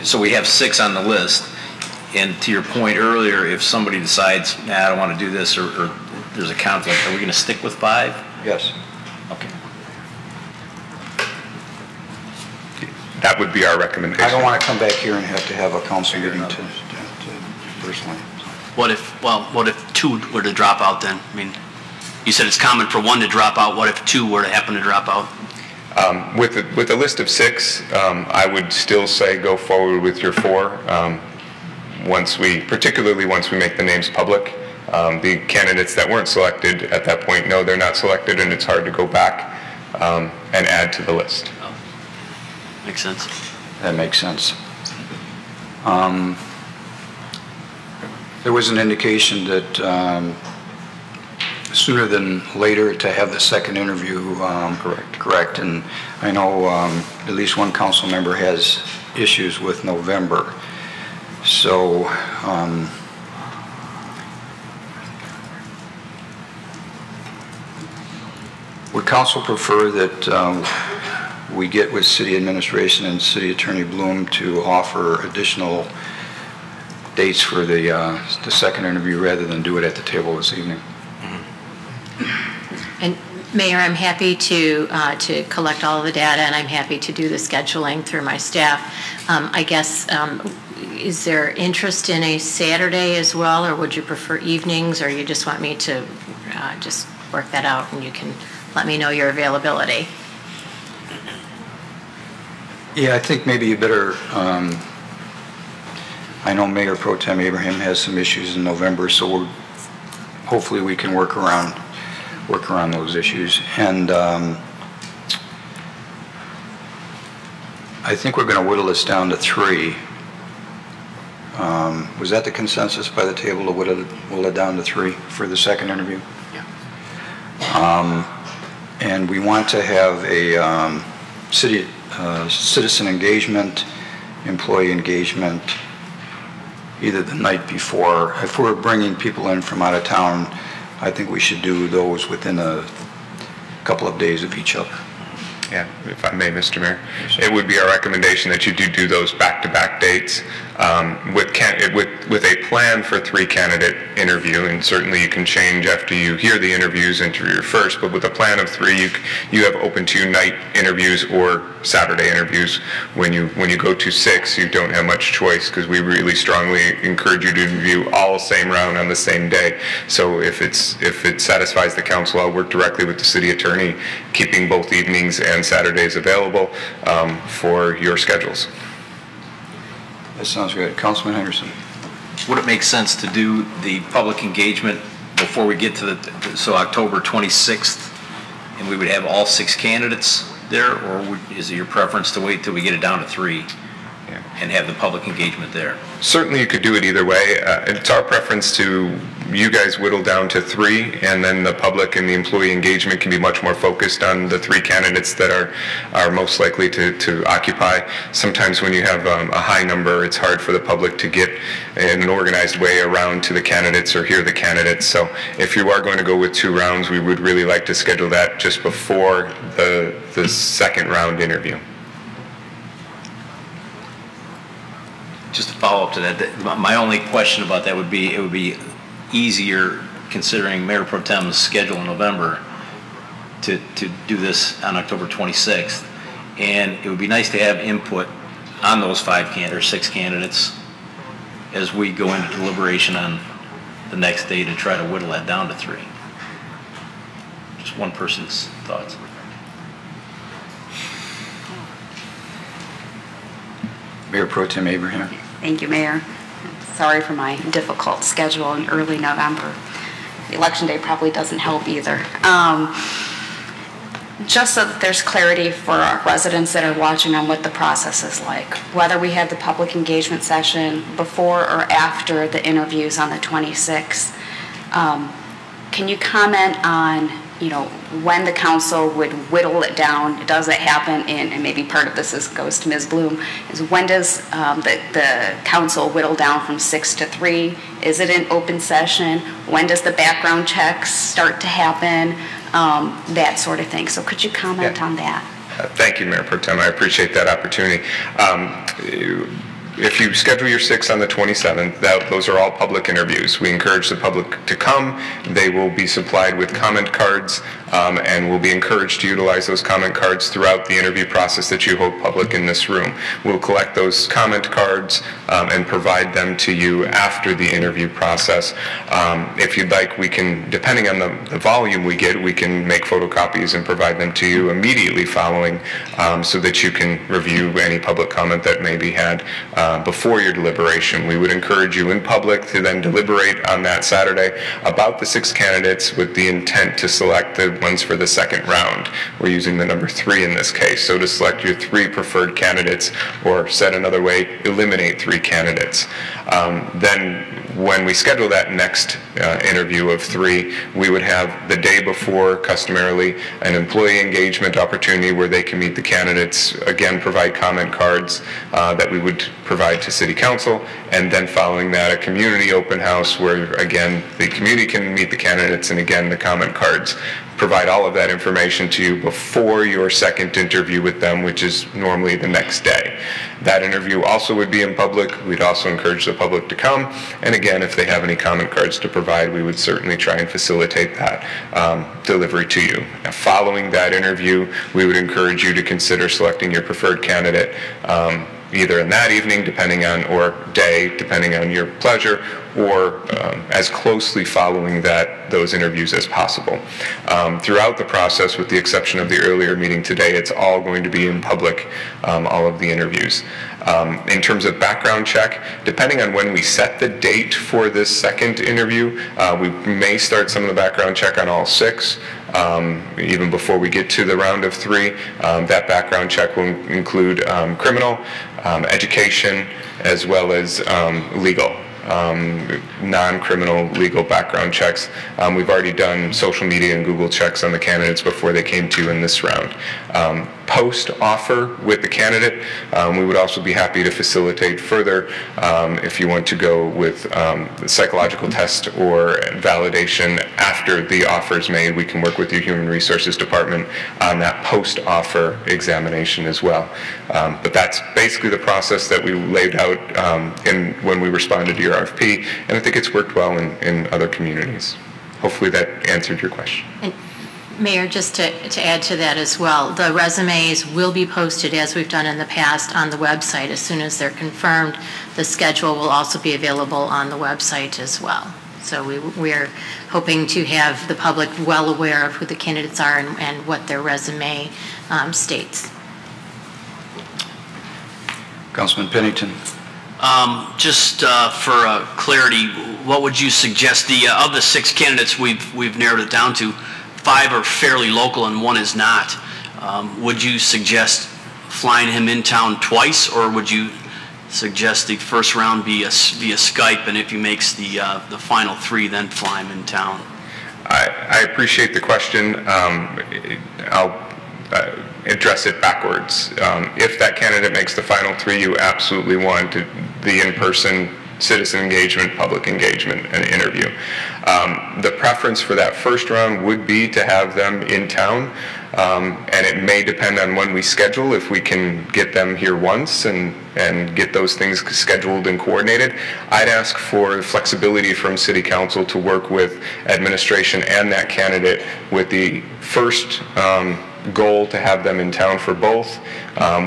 So we have 6 on the list, and to your point earlier, if somebody decides, I don't want to do this, or there's a conflict, are we going to stick with 5? Yes. Okay. That would be our recommendation. I don't want to come back here and have to have a council meeting to personally. What if 2 were to drop out then? I mean, you said it's common for 1 to drop out. What if 2 were to happen to drop out? With a list of 6, I would still say go forward with your 4. Particularly once we make the names public. The candidates that weren't selected at that point know they're not selected, and it's hard to go back and add to the list. Oh. Makes sense. That makes sense. There was an indication that sooner than later to have the second interview. Correct. And I know at least one council member has issues with November. So would council prefer that we get with city administration and City Attorney Bloom to offer additional dates for the second interview rather than do it at the table this evening? And Mayor, I'm happy to collect all of the data, and I'm happy to do the scheduling through my staff. I guess, is there interest in a Saturday as well, or would you prefer evenings, or you just want me to just work that out and you can let me know your availability? Yeah, I think maybe you better, I know Mayor Pro Tem Abraham has some issues in November, so hopefully we can work around those issues. And I think we're going to whittle this down to 3. Was that the consensus by the table to whittle it down to 3 for the second interview? Yeah. And we want to have a citizen engagement, employee engagement, either the night before. If we're bringing people in from out of town, I think we should do those within a couple of days of each other. Yeah, if I may, Mr. Mayor, it would be our recommendation that you do those back-to-back dates with a plan for 3 candidate interview, and certainly you can change after you hear the interviews, interview first, but with a plan of 3, you have open to night interviews or Saturday interviews. When you go to 6, you don't have much choice, because we really strongly encourage you to interview all same round on the same day. So if it satisfies the council, I'll work directly with the city attorney, keeping both evenings and Saturdays available for your schedules. That sounds good. Councilman Henderson. Would it make sense to do the public engagement before we get to so October 26th, and we would have all 6 candidates there, or is it your preference to wait till we get it down to 3 and have the public engagement there? Certainly you could do it either way. It's our preference to you guys whittle down to 3, and then the public and the employee engagement can be much more focused on the 3 candidates that are most likely to occupy. Sometimes when you have a high number, it's hard for the public to get in an organized way around to the candidates or hear the candidates. So if you are going to go with 2 rounds, we would really like to schedule that just before the second round interview. Just to follow up to that, my only question about that would be, it would be easier, considering Mayor Pro Tem's schedule in November, to do this on October 26th. And it would be nice to have input on those 6 candidates as we go into deliberation on the next day to try to whittle that down to 3. Just one person's thoughts. Mayor Pro Tem Abraham. Thank you, Mayor. Sorry for my difficult schedule in early November. The election day probably doesn't help either. Just so that there's clarity for our residents that are watching on what the process is like, whether we have the public engagement session before or after the interviews on the 26th. Can you comment on, when the council would whittle it down? Does it happen in, and maybe part of this goes to Ms. Bloom, is when does the council whittle down from 6 to 3? Is it an open session? When does the background checks start to happen? That sort of thing. So could you comment on that? Thank you, Mayor Pro Tem. I appreciate that opportunity. If you schedule your 6 on the 27th, those are all public interviews. We encourage the public to come. They will be supplied with comment cards, and will be encouraged to utilize those comment cards throughout the interview process that you hold public in this room. We'll collect those comment cards and provide them to you after the interview process. If you'd like, we can, depending on the volume we get, we can make photocopies and provide them to you immediately following, so that you can review any public comment that may be had before your deliberation. We would encourage you in public to then deliberate on that Saturday about the 6 candidates with the intent to select the ones for the second round. We're using the number 3 in this case. So to select your 3 preferred candidates, or said another way, eliminate 3 candidates. Then when we schedule that next interview of 3, we would have the day before, customarily, an employee engagement opportunity where they can meet the candidates, again provide comment cards that we would provide to City Council, and then following that a community open house where again the community can meet the candidates, and again the comment cards provide all of that information to you before your second interview with them, which is normally the next day. That interview also would be in public. We'd also encourage the public to come, and again, if they have any comment cards to provide, we would certainly try and facilitate that delivery to you. Now, following that interview, we would encourage you to consider selecting your preferred candidate either in that evening, depending on, or day, depending on your pleasure, or as closely following those interviews as possible. Throughout the process, with the exception of the earlier meeting today, it's all going to be in public, all of the interviews. In terms of background check, depending on when we set the date for this second interview, we may start some of the background check on all 6. Even before we get to the round of 3. That background check will include criminal, education, as well as legal. Non-criminal legal background checks. We've already done social media and Google checks on the candidates before they came to you in this round. Post-offer with the candidate, we would also be happy to facilitate further if you want to go with the psychological test or validation after the offer is made. We can work with your Human Resources Department on that post-offer examination as well. But that's basically the process that we laid out when we responded to your RFP, and I think it's worked well in other communities. Hopefully that answered your question. And Mayor, just to add to that as well, the resumes will be posted, as we've done in the past, on the website as soon as they're confirmed. The schedule will also be available on the website as well. So we're hoping to have the public well aware of who the candidates are and what their resume states. Councilman Pennington. Just for clarity, what would you suggest? Of the 6 candidates we've narrowed it down to, 5 are fairly local and 1 is not. Would you suggest flying him in town twice, or would you suggest the first round be via Skype, and if he makes the final 3, then fly him in town? I appreciate the question. I'll address it backwards. If that candidate makes the final 3, you absolutely want the in-person citizen engagement, public engagement, and interview. The preference for that first round would be to have them in town, and it may depend on when we schedule, if we can get them here once and get those things scheduled and coordinated. I'd ask for flexibility from City Council to work with administration and that candidate with the first goal to have them in town for both,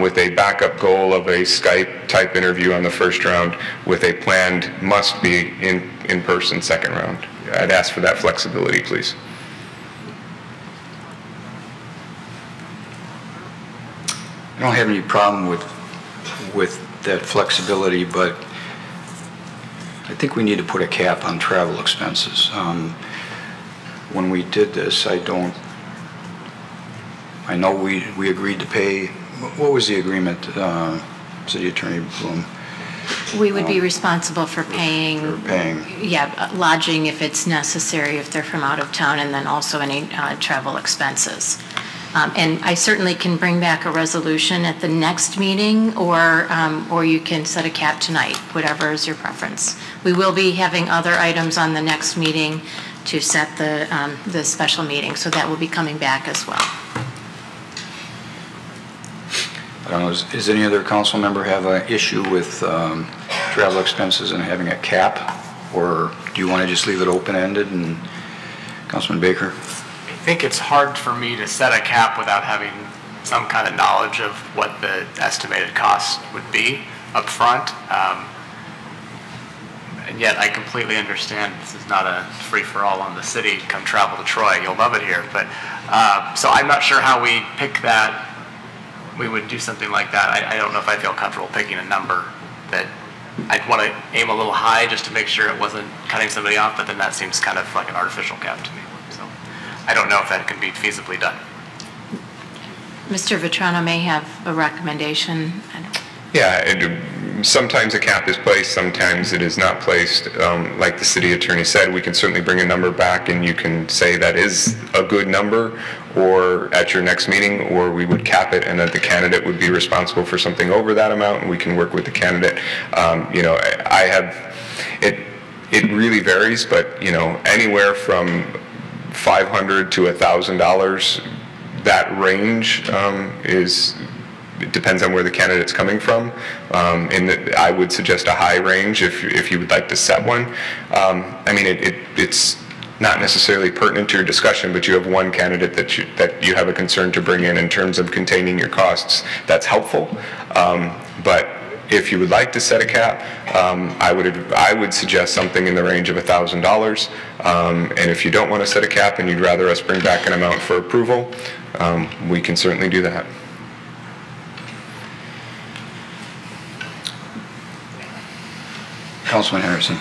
with a backup goal of a Skype type interview on the first round, with a planned must be in person second round. I'd ask for that flexibility, please. I don't have any problem with that flexibility, but I think we need to put a cap on travel expenses. When we did this, I know we agreed to pay. What was the agreement, City Attorney Bloom? We would be responsible for paying. Yeah, lodging if it's necessary, if they're from out of town, and then also any travel expenses. And I certainly can bring back a resolution at the next meeting, or you can set a cap tonight, whatever is your preference. We will be having other items on the next meeting to set the special meeting, so that will be coming back as well. I don't know, does any other council member have an issue with travel expenses and having a cap? Or do you want to just leave it open-ended? And Councilman Baker? I think it's hard for me to set a cap without having some kind of knowledge of what the estimated cost would be up front. And yet I completely understand this is not a free-for-all on the city. Come travel to Troy, you'll love it here. But so I'm not sure how we pick that. We would do something like that. I don't know if I feel comfortable picking a number that I'd want to aim a little high just to make sure it wasn't cutting somebody off, but then that seems kind of like an artificial cap to me. So I don't know if that can be feasibly done. Mr. Vetrano may have a recommendation. Yeah, sometimes a cap is placed, sometimes it is not placed. Like the city attorney said, we can certainly bring a number back and you can say that is a good number, or at your next meeting, or we would cap it and that the candidate would be responsible for something over that amount, and we can work with the candidate. You know, it really varies, but you know, anywhere from $500 to $1,000, that range it depends on where the candidate's coming from. And I would suggest a high range if you would like to set one. I mean, it's not necessarily pertinent to your discussion, but you have one candidate that you have a concern to bring in terms of containing your costs. That's helpful. But If you would like to set a cap, I would suggest something in the range of $1,000. And if you don't want to set a cap and you'd rather us bring back an amount for approval, we can certainly do that. Councilman Henderson.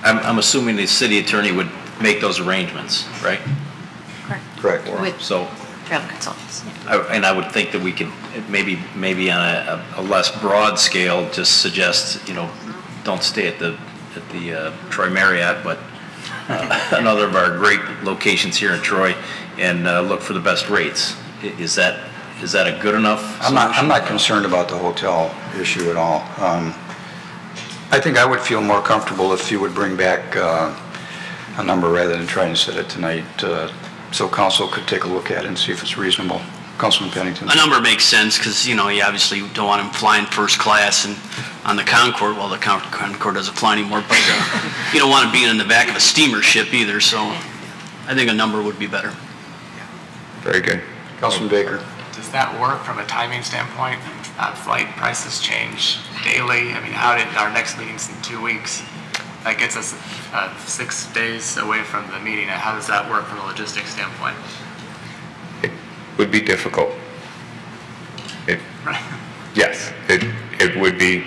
I'm assuming the city attorney would make those arrangements, right? Correct. With So, travel consultants. and I would think that we could maybe on a less broad scale just suggest, don't stay at the Troy Marriott, but another of our great locations here in Troy, and look for the best rates. Is that a good enough solution? I'm not concerned about the hotel issue at all. I think I would feel more comfortable if you would bring back a number rather than trying to set it tonight, so council could take a look at it and see if it's reasonable. Councilman Pennington. A number makes sense because, you obviously don't want him flying first class and on the Concorde. Well, the Concorde doesn't fly anymore, but you don't want him being in the back of a steamer ship either, so I think a number would be better. Very good. Councilman Baker. Does that work from a timing standpoint? Flight prices change daily. I mean, how did our next meeting's in 2 weeks? That gets us 6 days away from the meeting. How does that work from a logistics standpoint? It would be difficult. Right. Yes, it would be,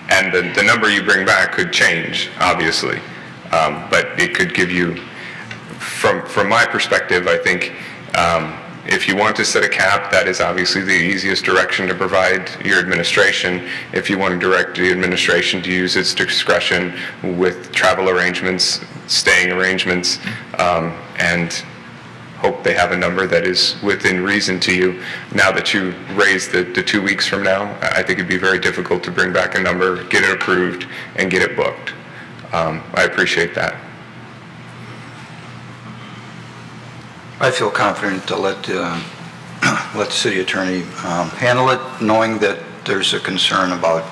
and the number you bring back could change, obviously, but it could give you, from my perspective, I think, if you want to set a cap, that is obviously the easiest direction to provide your administration. If you want to direct the administration to use its discretion with travel arrangements, staying arrangements, and hope they have a number that is within reason to you. Now that you raised the 2 weeks from now, I think it'd be very difficult to bring back a number, get it approved, and get it booked. I appreciate that. I feel confident to let the city attorney handle it, knowing that there's a concern about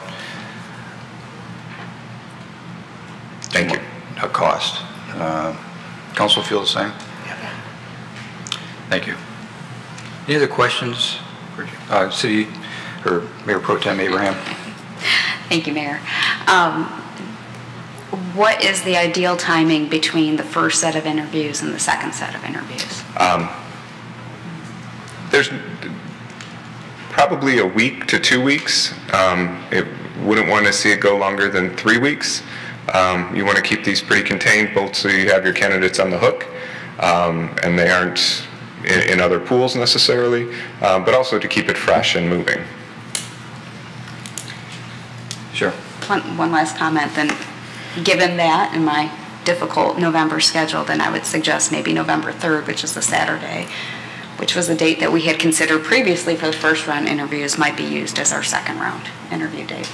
Thank you. A cost. Council feel the same? Thank you. Any other questions? City or Mayor Pro Tem Abraham? Thank you, Mayor. What is the ideal timing between the first set of interviews and the second set of interviews? There's probably a week to 2 weeks. It wouldn't want to see it go longer than 3 weeks. You want to keep these pretty contained, both so you have your candidates on the hook, and they aren't in other pools necessarily, but also to keep it fresh and moving. Sure. One last comment then. Given that and my difficult November schedule, then I would suggest maybe November 3rd, which is a Saturday, which was a date that we had considered previously for the first round interviews, might be used as our second round interview date.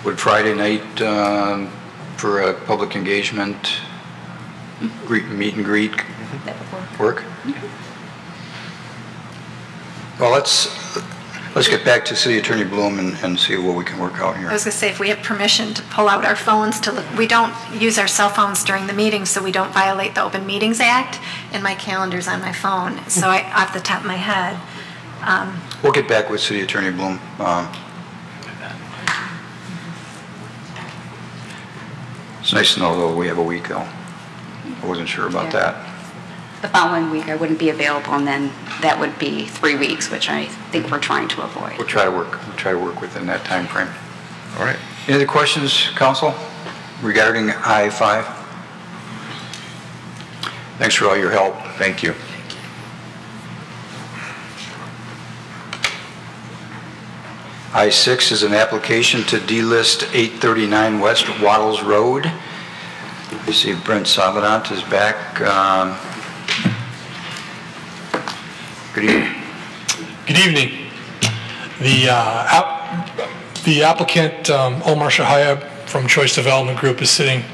Would Friday night for a public engagement, meet and greet That would work. Well, let's get back to City Attorney Bloom and see what we can work out here. I was going to say, if we have permission to pull out our phones to look, we don't use our cell phones during the meeting, so we don't violate the Open Meetings Act, and my calendar's on my phone, so off the top of my head. We'll get back with City Attorney Bloom. It's nice to know, though, we have a week, though. I wasn't sure about that. The following week I wouldn't be available, and then that would be 3 weeks, which I think we're trying to avoid. We'll try to work within that time frame. All right. Any other questions, Council, regarding I-5? Thanks for all your help. Thank you. I-6 is an application to delist 839 West Waddles Road. I see Brent Savadant is back. Good evening. Good evening. The applicant, Omar Shahaya from Choice Development Group, is sitting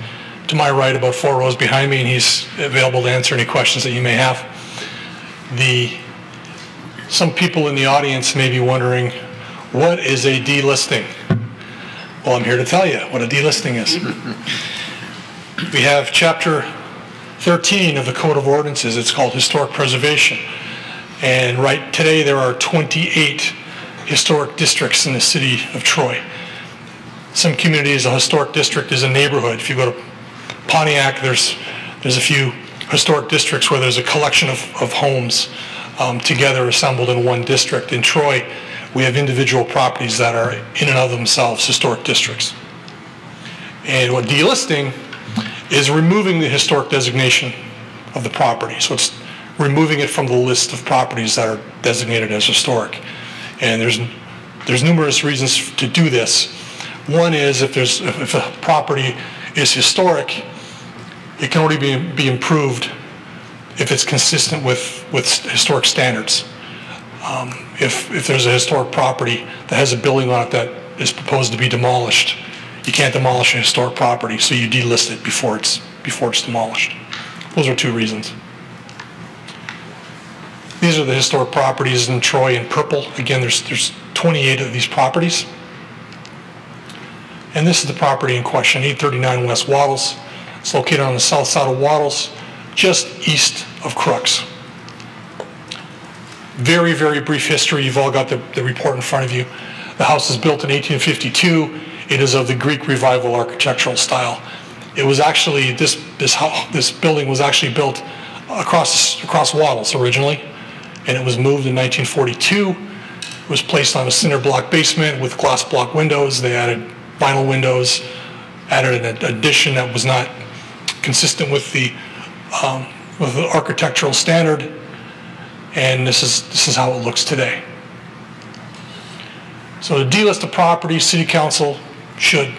to my right about 4 rows behind me, and he's available to answer any questions that you may have. Some people in the audience may be wondering, what is a delisting? Well, I'm here to tell you what a delisting is. We have Chapter 13 of the Code of Ordinances. It's called Historic Preservation. And right today, there are 28 historic districts in the city of Troy. Some communities, a historic district is a neighborhood. If you go to Pontiac, there's a few historic districts where there's a collection of homes together assembled in one district. In Troy, we have individual properties that are in and of themselves historic districts. And what delisting is removing the historic designation of the property. So it's removing it from the list of properties that are designated as historic. And there's numerous reasons to do this. One is if a property is historic, it can only be improved if it's consistent with historic standards. If there's a historic property that has a building on it that is proposed to be demolished, you can't demolish a historic property, so you delist it before it's demolished. Those are two reasons. These are the historic properties in Troy in purple. Again, there's 28 of these properties. And this is the property in question, 839 West Wattles. It's located on the south side of Wattles, just east of Crooks. Very, very brief history. You've all got the report in front of you. The house was built in 1852. It is of the Greek Revival architectural style. It was actually, this building was actually built across Wattles originally, and it was moved in 1942. It was placed on a cinder block basement with glass block windows. They added vinyl windows, added an addition that was not consistent with the architectural standard, and this is how it looks today. So to delist a property, City Council should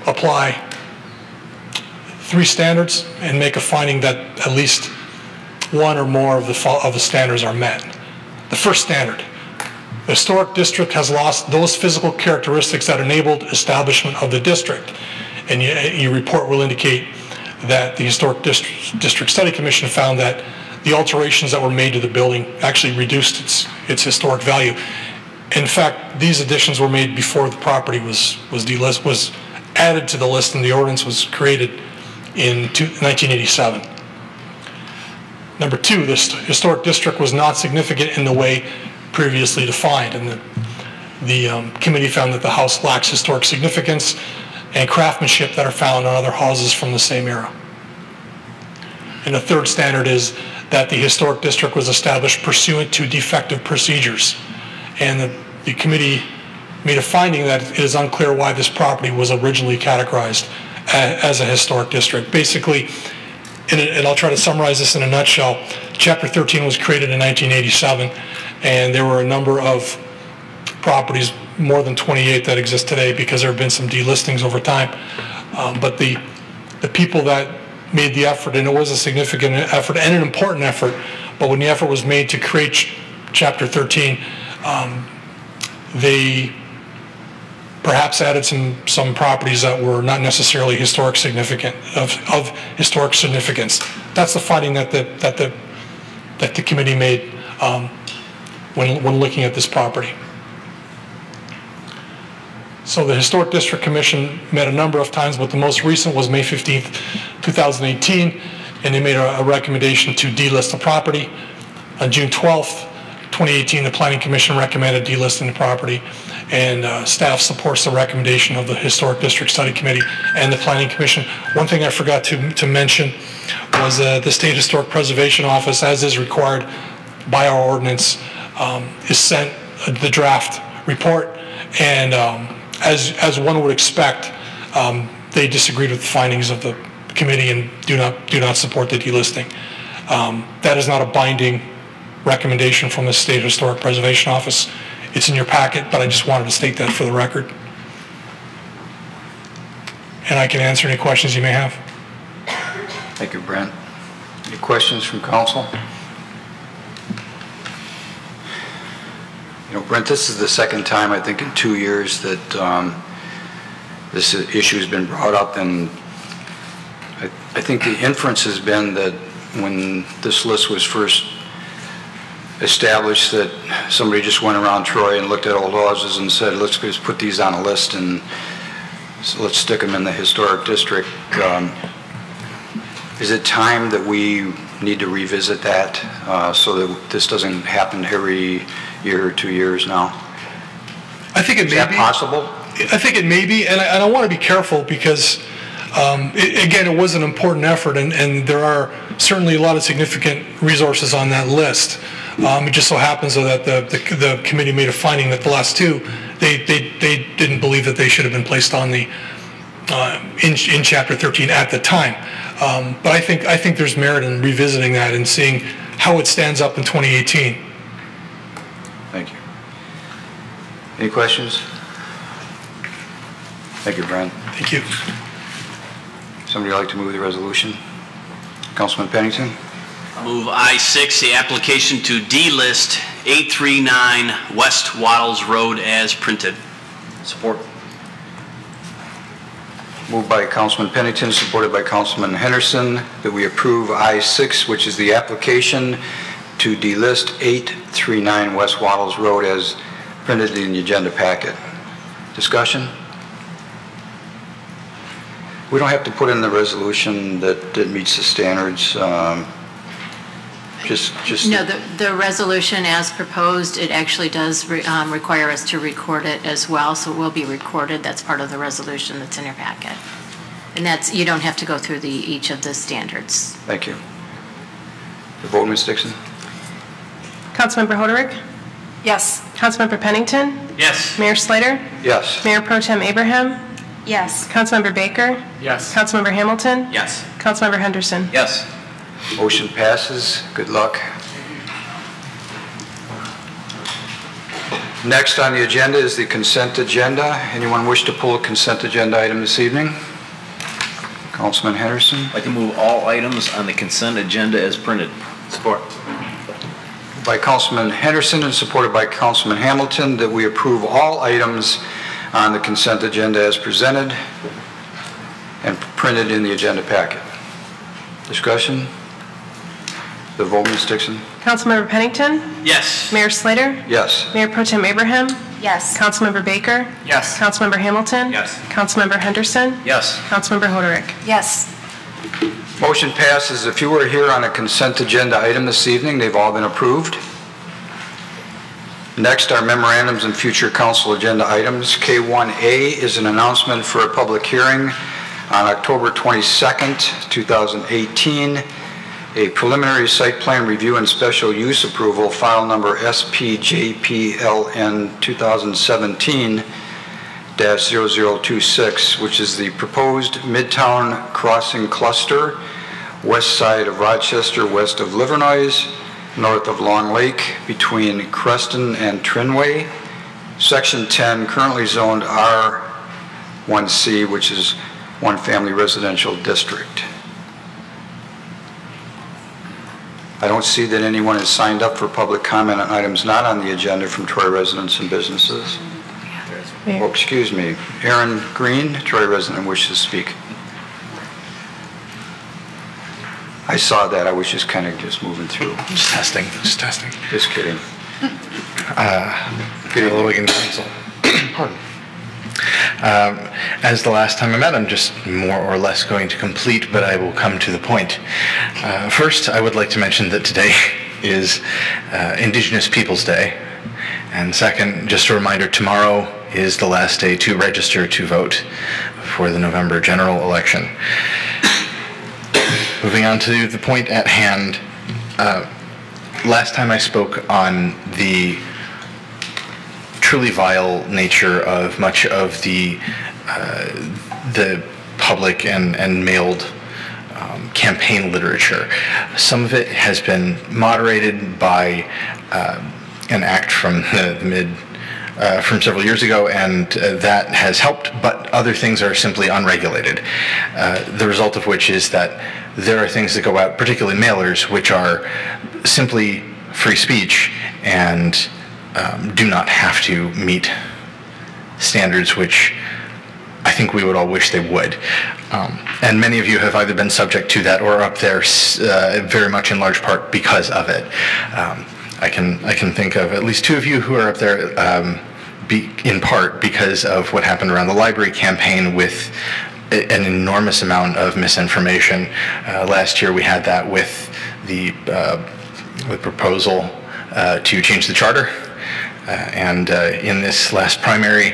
apply 3 standards and make a finding that at least one or more of the standards are met. The first standard: the historic district has lost those physical characteristics that enabled establishment of the district. And your report will indicate that the Historic District Study Commission found that the alterations that were made to the building actually reduced its historic value. In fact, these additions were made before the property was added to the list, and the ordinance was created in 1987. Number 2, this historic district was not significant in the way previously defined, and the committee found that the house lacks historic significance and craftsmanship that are found on other houses from the same era. And the third standard is that the historic district was established pursuant to defective procedures. And the committee made a finding that it is unclear why this property was originally categorized as a historic district. Basically, and I'll try to summarize this in a nutshell, Chapter 13 was created in 1987, and there were a number of properties, more than 28 that exist today, because there have been some delistings over time. But the people that made the effort, and it was a significant effort and an important effort, but when the effort was made to create Chapter 13, they perhaps added some properties that were not necessarily historic significant of historic significance. That's the finding that the committee made when looking at this property. So the Historic District Commission met a number of times, but the most recent was May 15th, 2018, and they made a recommendation to delist the property. On June 12th, 2018, the Planning Commission recommended delisting the property, and staff supports the recommendation of the Historic District Study Committee and the Planning Commission. One thing I forgot to mention was the State Historic Preservation Office, as is required by our ordinance, is sent the draft report, and as one would expect, they disagreed with the findings of the committee and do not support the delisting. That is not a binding recommendation from the State Historic Preservation Office. It's in your packet, but I just wanted to state that for the record. And I can answer any questions you may have. Thank you, Brent. Any questions from council? You know, Brent, this is the second time, I think, in 2 years that this issue has been brought up, and I think the inference has been that when this list was first established, that somebody just went around Troy and looked at old houses and said, let's just put these on a list and so let's stick them in the historic district. Is it time that we need to revisit that so that this doesn't happen every year or 2 years now? I think it may be. Is that possible? I think it may be, and I want to be careful because, again, it was an important effort, and there are certainly a lot of significant resources on that list. It just so happens, though, that the committee made a finding that the last two, they didn't believe that they should have been placed on the in Chapter 13 at the time. But I think there's merit in revisiting that and seeing how it stands up in 2018. Thank you. Any questions? Thank you, Brian. Thank you. Somebody like to move the resolution? Councilman Pennington? Move I-6, the application to delist 839 West Waddles Road as printed. Support. Moved by Councilman Pennington, supported by Councilman Henderson, that we approve I-6, which is the application to delist 839 West Waddles Road as printed in the agenda packet. Discussion? We don't have to put in the resolution that it meets the standards. No, the resolution as proposed, it actually does require us to record it as well, so it will be recorded. That's part of the resolution that's in your packet. And that's, you don't have to go through each of the standards. Thank you. The vote, Ms. Dixon? Councilmember Hoderick? Yes. Councilmember Pennington? Yes. Mayor Slater? Yes. Mayor Pro Tem Abraham? Yes. Councilmember Baker? Yes. Councilmember Hamilton? Yes. Councilmember Henderson? Yes. Motion passes. Good luck. Next on the agenda is the consent agenda. Anyone wish to pull a consent agenda item this evening? Councilman Henderson? I'd like to move all items on the consent agenda as printed. Support. By Councilman Henderson and supported by Councilman Hamilton, that we approve all items on the consent agenda as presented and printed in the agenda packet. Discussion? The vote, Ms. Dixon? Councilmember Pennington? Yes. Mayor Slater? Yes. Mayor Pro Tem Abraham? Yes. Councilmember Baker? Yes. Councilmember Hamilton? Yes. Councilmember Henderson? Yes. Councilmember Hoderick? Yes. Motion passes. If you were here on a consent agenda item this evening, they've all been approved. Next are memorandums and future council agenda items. K1A is an announcement for a public hearing on October 22nd, 2018. A preliminary site plan review and special use approval, file number SPJPLN 2017-0026, which is the proposed Midtown Crossing Cluster, west side of Rochester, west of Livernois, north of Long Lake, between Creston and Trinway. Section 10, currently zoned R1C, which is one family residential district. I don't see that anyone has signed up for public comment on items not on the agenda from Troy residents and businesses. Oh, excuse me. Aaron Green, Troy resident, wishes to speak. I saw that. I was just kind of moving through. Just testing. Just kidding. Hello again, council. Pardon. As the last time I met, I'm just more or less going to complete, but I will come to the point. First, I would like to mention that today is Indigenous Peoples Day. And second, just a reminder, tomorrow is the last day to register to vote for the November general election. Moving on to the point at hand, last time I spoke on the truly vile nature of much of the public and mailed campaign literature. Some of it has been moderated by an act from from several years ago, and that has helped, but other things are simply unregulated. The result of which is that there are things that go out, particularly mailers, which are simply free speech and do not have to meet standards which I think we would all wish they would. And many of you have either been subject to that or up there very much in large part because of it. I can think of at least two of you who are up there in part because of what happened around the library campaign with an enormous amount of misinformation. Last year we had that with the proposal to change the charter. And in this last primary,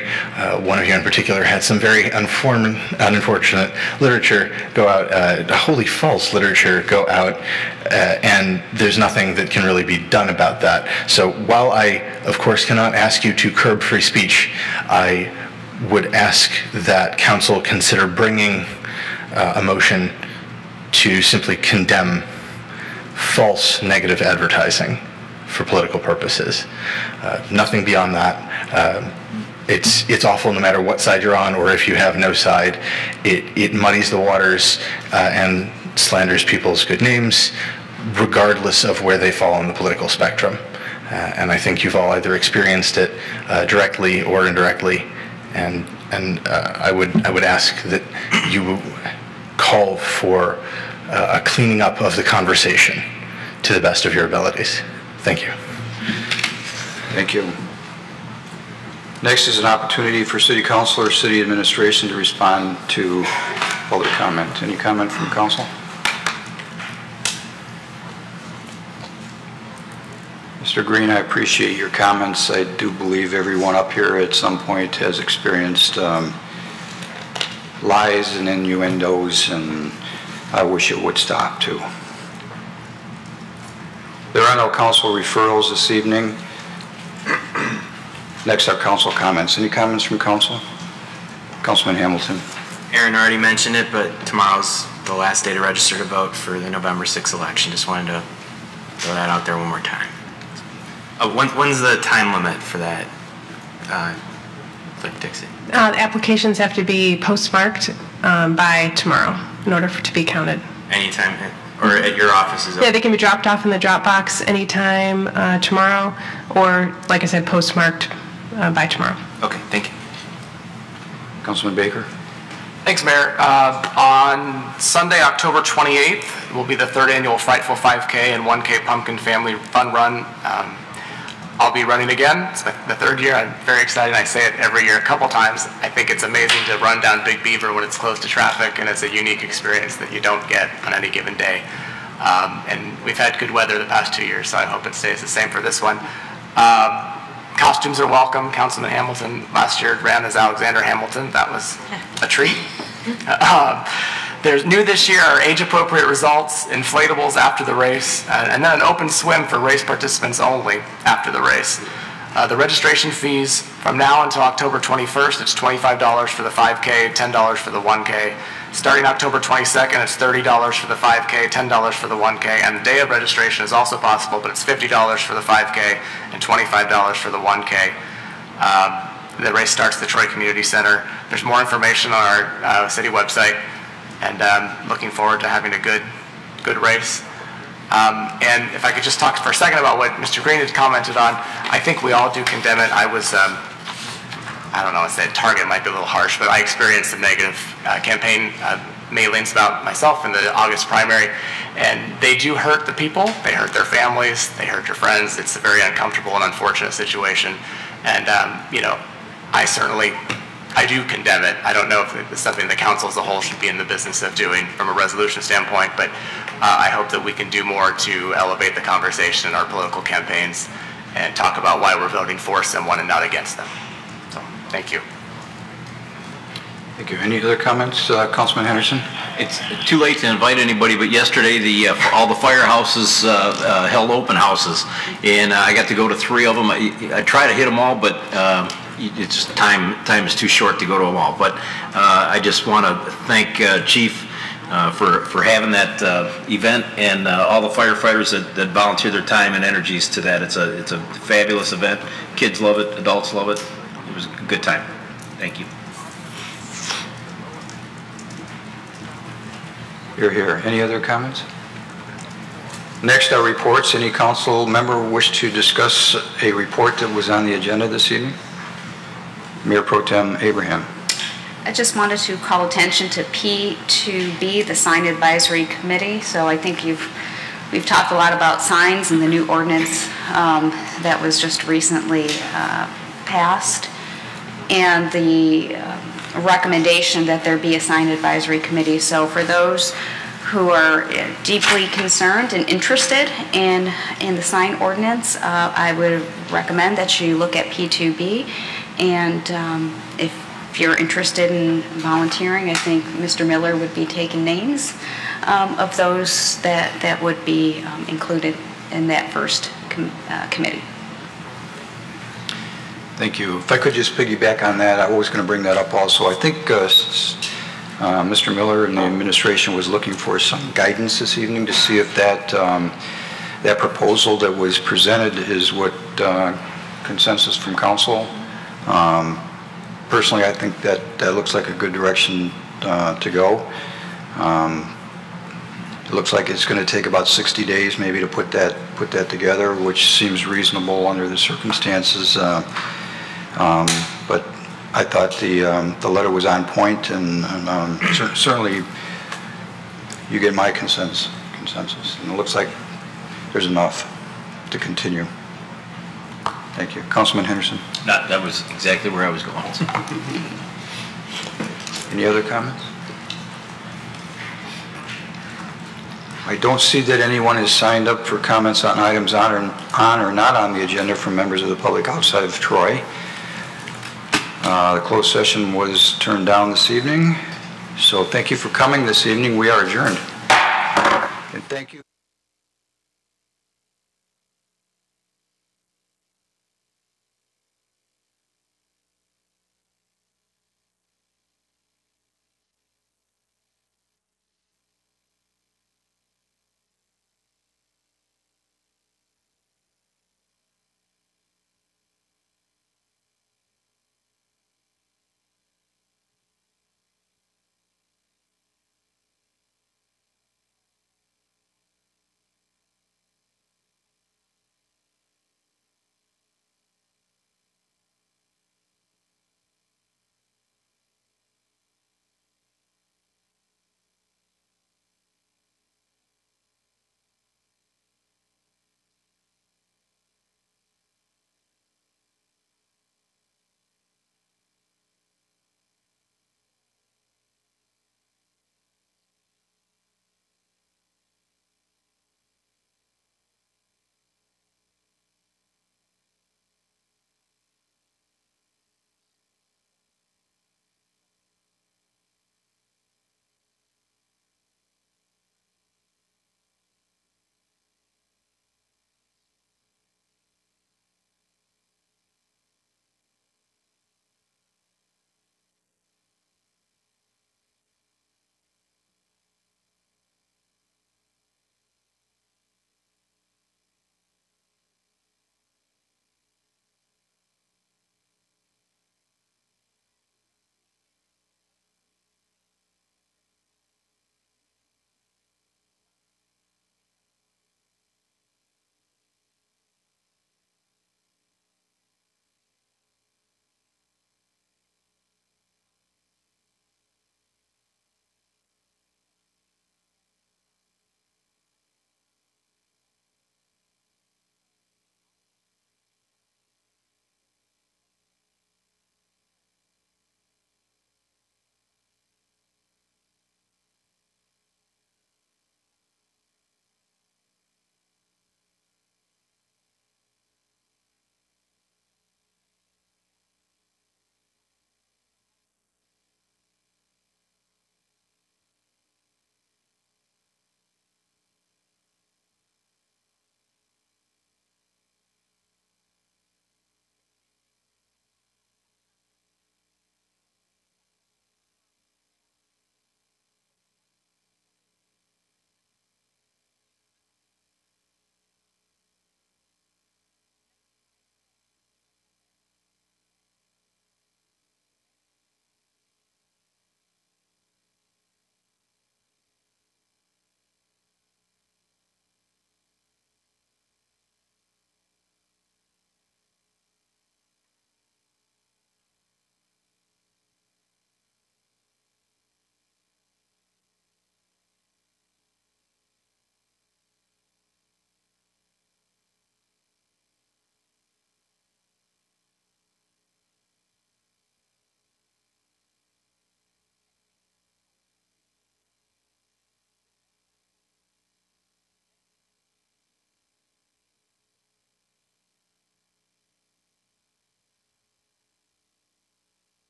one of you in particular had some very unfortunate literature go out, wholly false literature go out, and there's nothing that can really be done about that. So while I, of course, cannot ask you to curb free speech, I would ask that council consider bringing a motion to simply condemn false negative advertising for political purposes. Nothing beyond that. It's awful no matter what side you're on, or if you have no side. It muddies the waters and slanders people's good names, regardless of where they fall on the political spectrum. And I think you've all either experienced it directly or indirectly. And I would ask that you call for a cleaning up of the conversation to the best of your abilities. Thank you. Thank you. Next is an opportunity for City Council or City Administration to respond to public comment. Any comment from Council? Mr. Green, I appreciate your comments. I do believe everyone up here at some point has experienced lies and innuendos, and I wish it would stop too. There are no council referrals this evening. Next are council comments. Any comments from council? Councilman Hamilton. Aaron already mentioned it, but tomorrow's the last day to register to vote for the November 6th election. Just wanted to throw that out there one more time. When's the time limit for that, Clerk Dixie? The applications have to be postmarked by tomorrow in order to be counted. Anytime, or at your office? Yeah, they can be dropped off in the drop box anytime tomorrow, or, like I said, postmarked by tomorrow. Okay, thank you. Councilman Baker. Thanks, Mayor. On Sunday, October 28th, will be the third annual Frightful 5K and 1K Pumpkin Family Fun Run. I'll be running again. It's the third year. I'm very excited. I say it every year a couple times. I think it's amazing to run down Big Beaver when it's closed to traffic, and it's a unique experience that you don't get on any given day. And we've had good weather the past 2 years, so I hope it stays the same for this one. Costumes are welcome. Councilman Hamilton last year ran as Alexander Hamilton. That was a treat. There's new this year are age-appropriate results, inflatables after the race, and then an open swim for race participants only after the race. The registration fees from now until October 21st, it's $25 for the 5K, $10 for the 1K. Starting October 22nd, it's $30 for the 5K, $10 for the 1K, and the day of registration is also possible, but it's $50 for the 5K and $25 for the 1K. The race starts at the Troy Community Center. There's more information on our city website, and looking forward to having a good race. And if I could just talk for a second about what Mr. Green had commented on, I think we all do condemn it. I was, I don't know, I said target might be a little harsh, but I experienced some negative campaign mailings about myself in the August primary, and they do hurt the people. They hurt their families. They hurt your friends. It's a very uncomfortable and unfortunate situation. And, you know, I do condemn it. I don't know if it's something the council as a whole should be in the business of doing from a resolution standpoint, but I hope that we can do more to elevate the conversation in our political campaigns and talk about why we're voting for someone and not against them. So, thank you. Thank you. Any other comments, Councilman Henderson? It's too late to invite anybody, but yesterday all the firehouses held open houses, and I got to go to 3 of them. I try to hit them all, but it's just time is too short to go to them all. But I just want to thank Chief for having that event, and all the firefighters that volunteer their time and energies to that. It's a fabulous event. Kids love it. Adults love it. It was a good time. Thank you. You're here. Any other comments? Next are reports. Any council member wish to discuss a report that was on the agenda this evening? Mayor Pro Tem Abraham. I just wanted to call attention to P2B, the Sign Advisory Committee. So I think we've talked a lot about signs and the new ordinance that was just recently passed, and the recommendation that there be a sign advisory committee. So for those who are deeply concerned and interested in the sign ordinance, I would recommend that you look at P2B. And if you're interested in volunteering, I think Mr. Miller would be taking names of those that would be included in that first committee. Thank you. If I could just piggyback on that, I was going to bring that up also. I think Mr. Miller and the administration was looking for some guidance this evening to see if that that proposal that was presented is what consensus from council. Personally, I think that looks like a good direction to go. It looks like it's going to take about 60 days maybe to put that together, which seems reasonable under the circumstances. But I thought the letter was on point, and certainly you get my consensus. And it looks like there's enough to continue. Thank you. Councilman Henderson. That was exactly where I was going. Any other comments? I don't see that anyone has signed up for comments on items on or not on the agenda from members of the public outside of Troy. The closed session was turned down this evening. So thank you for coming this evening. We are adjourned. And thank you.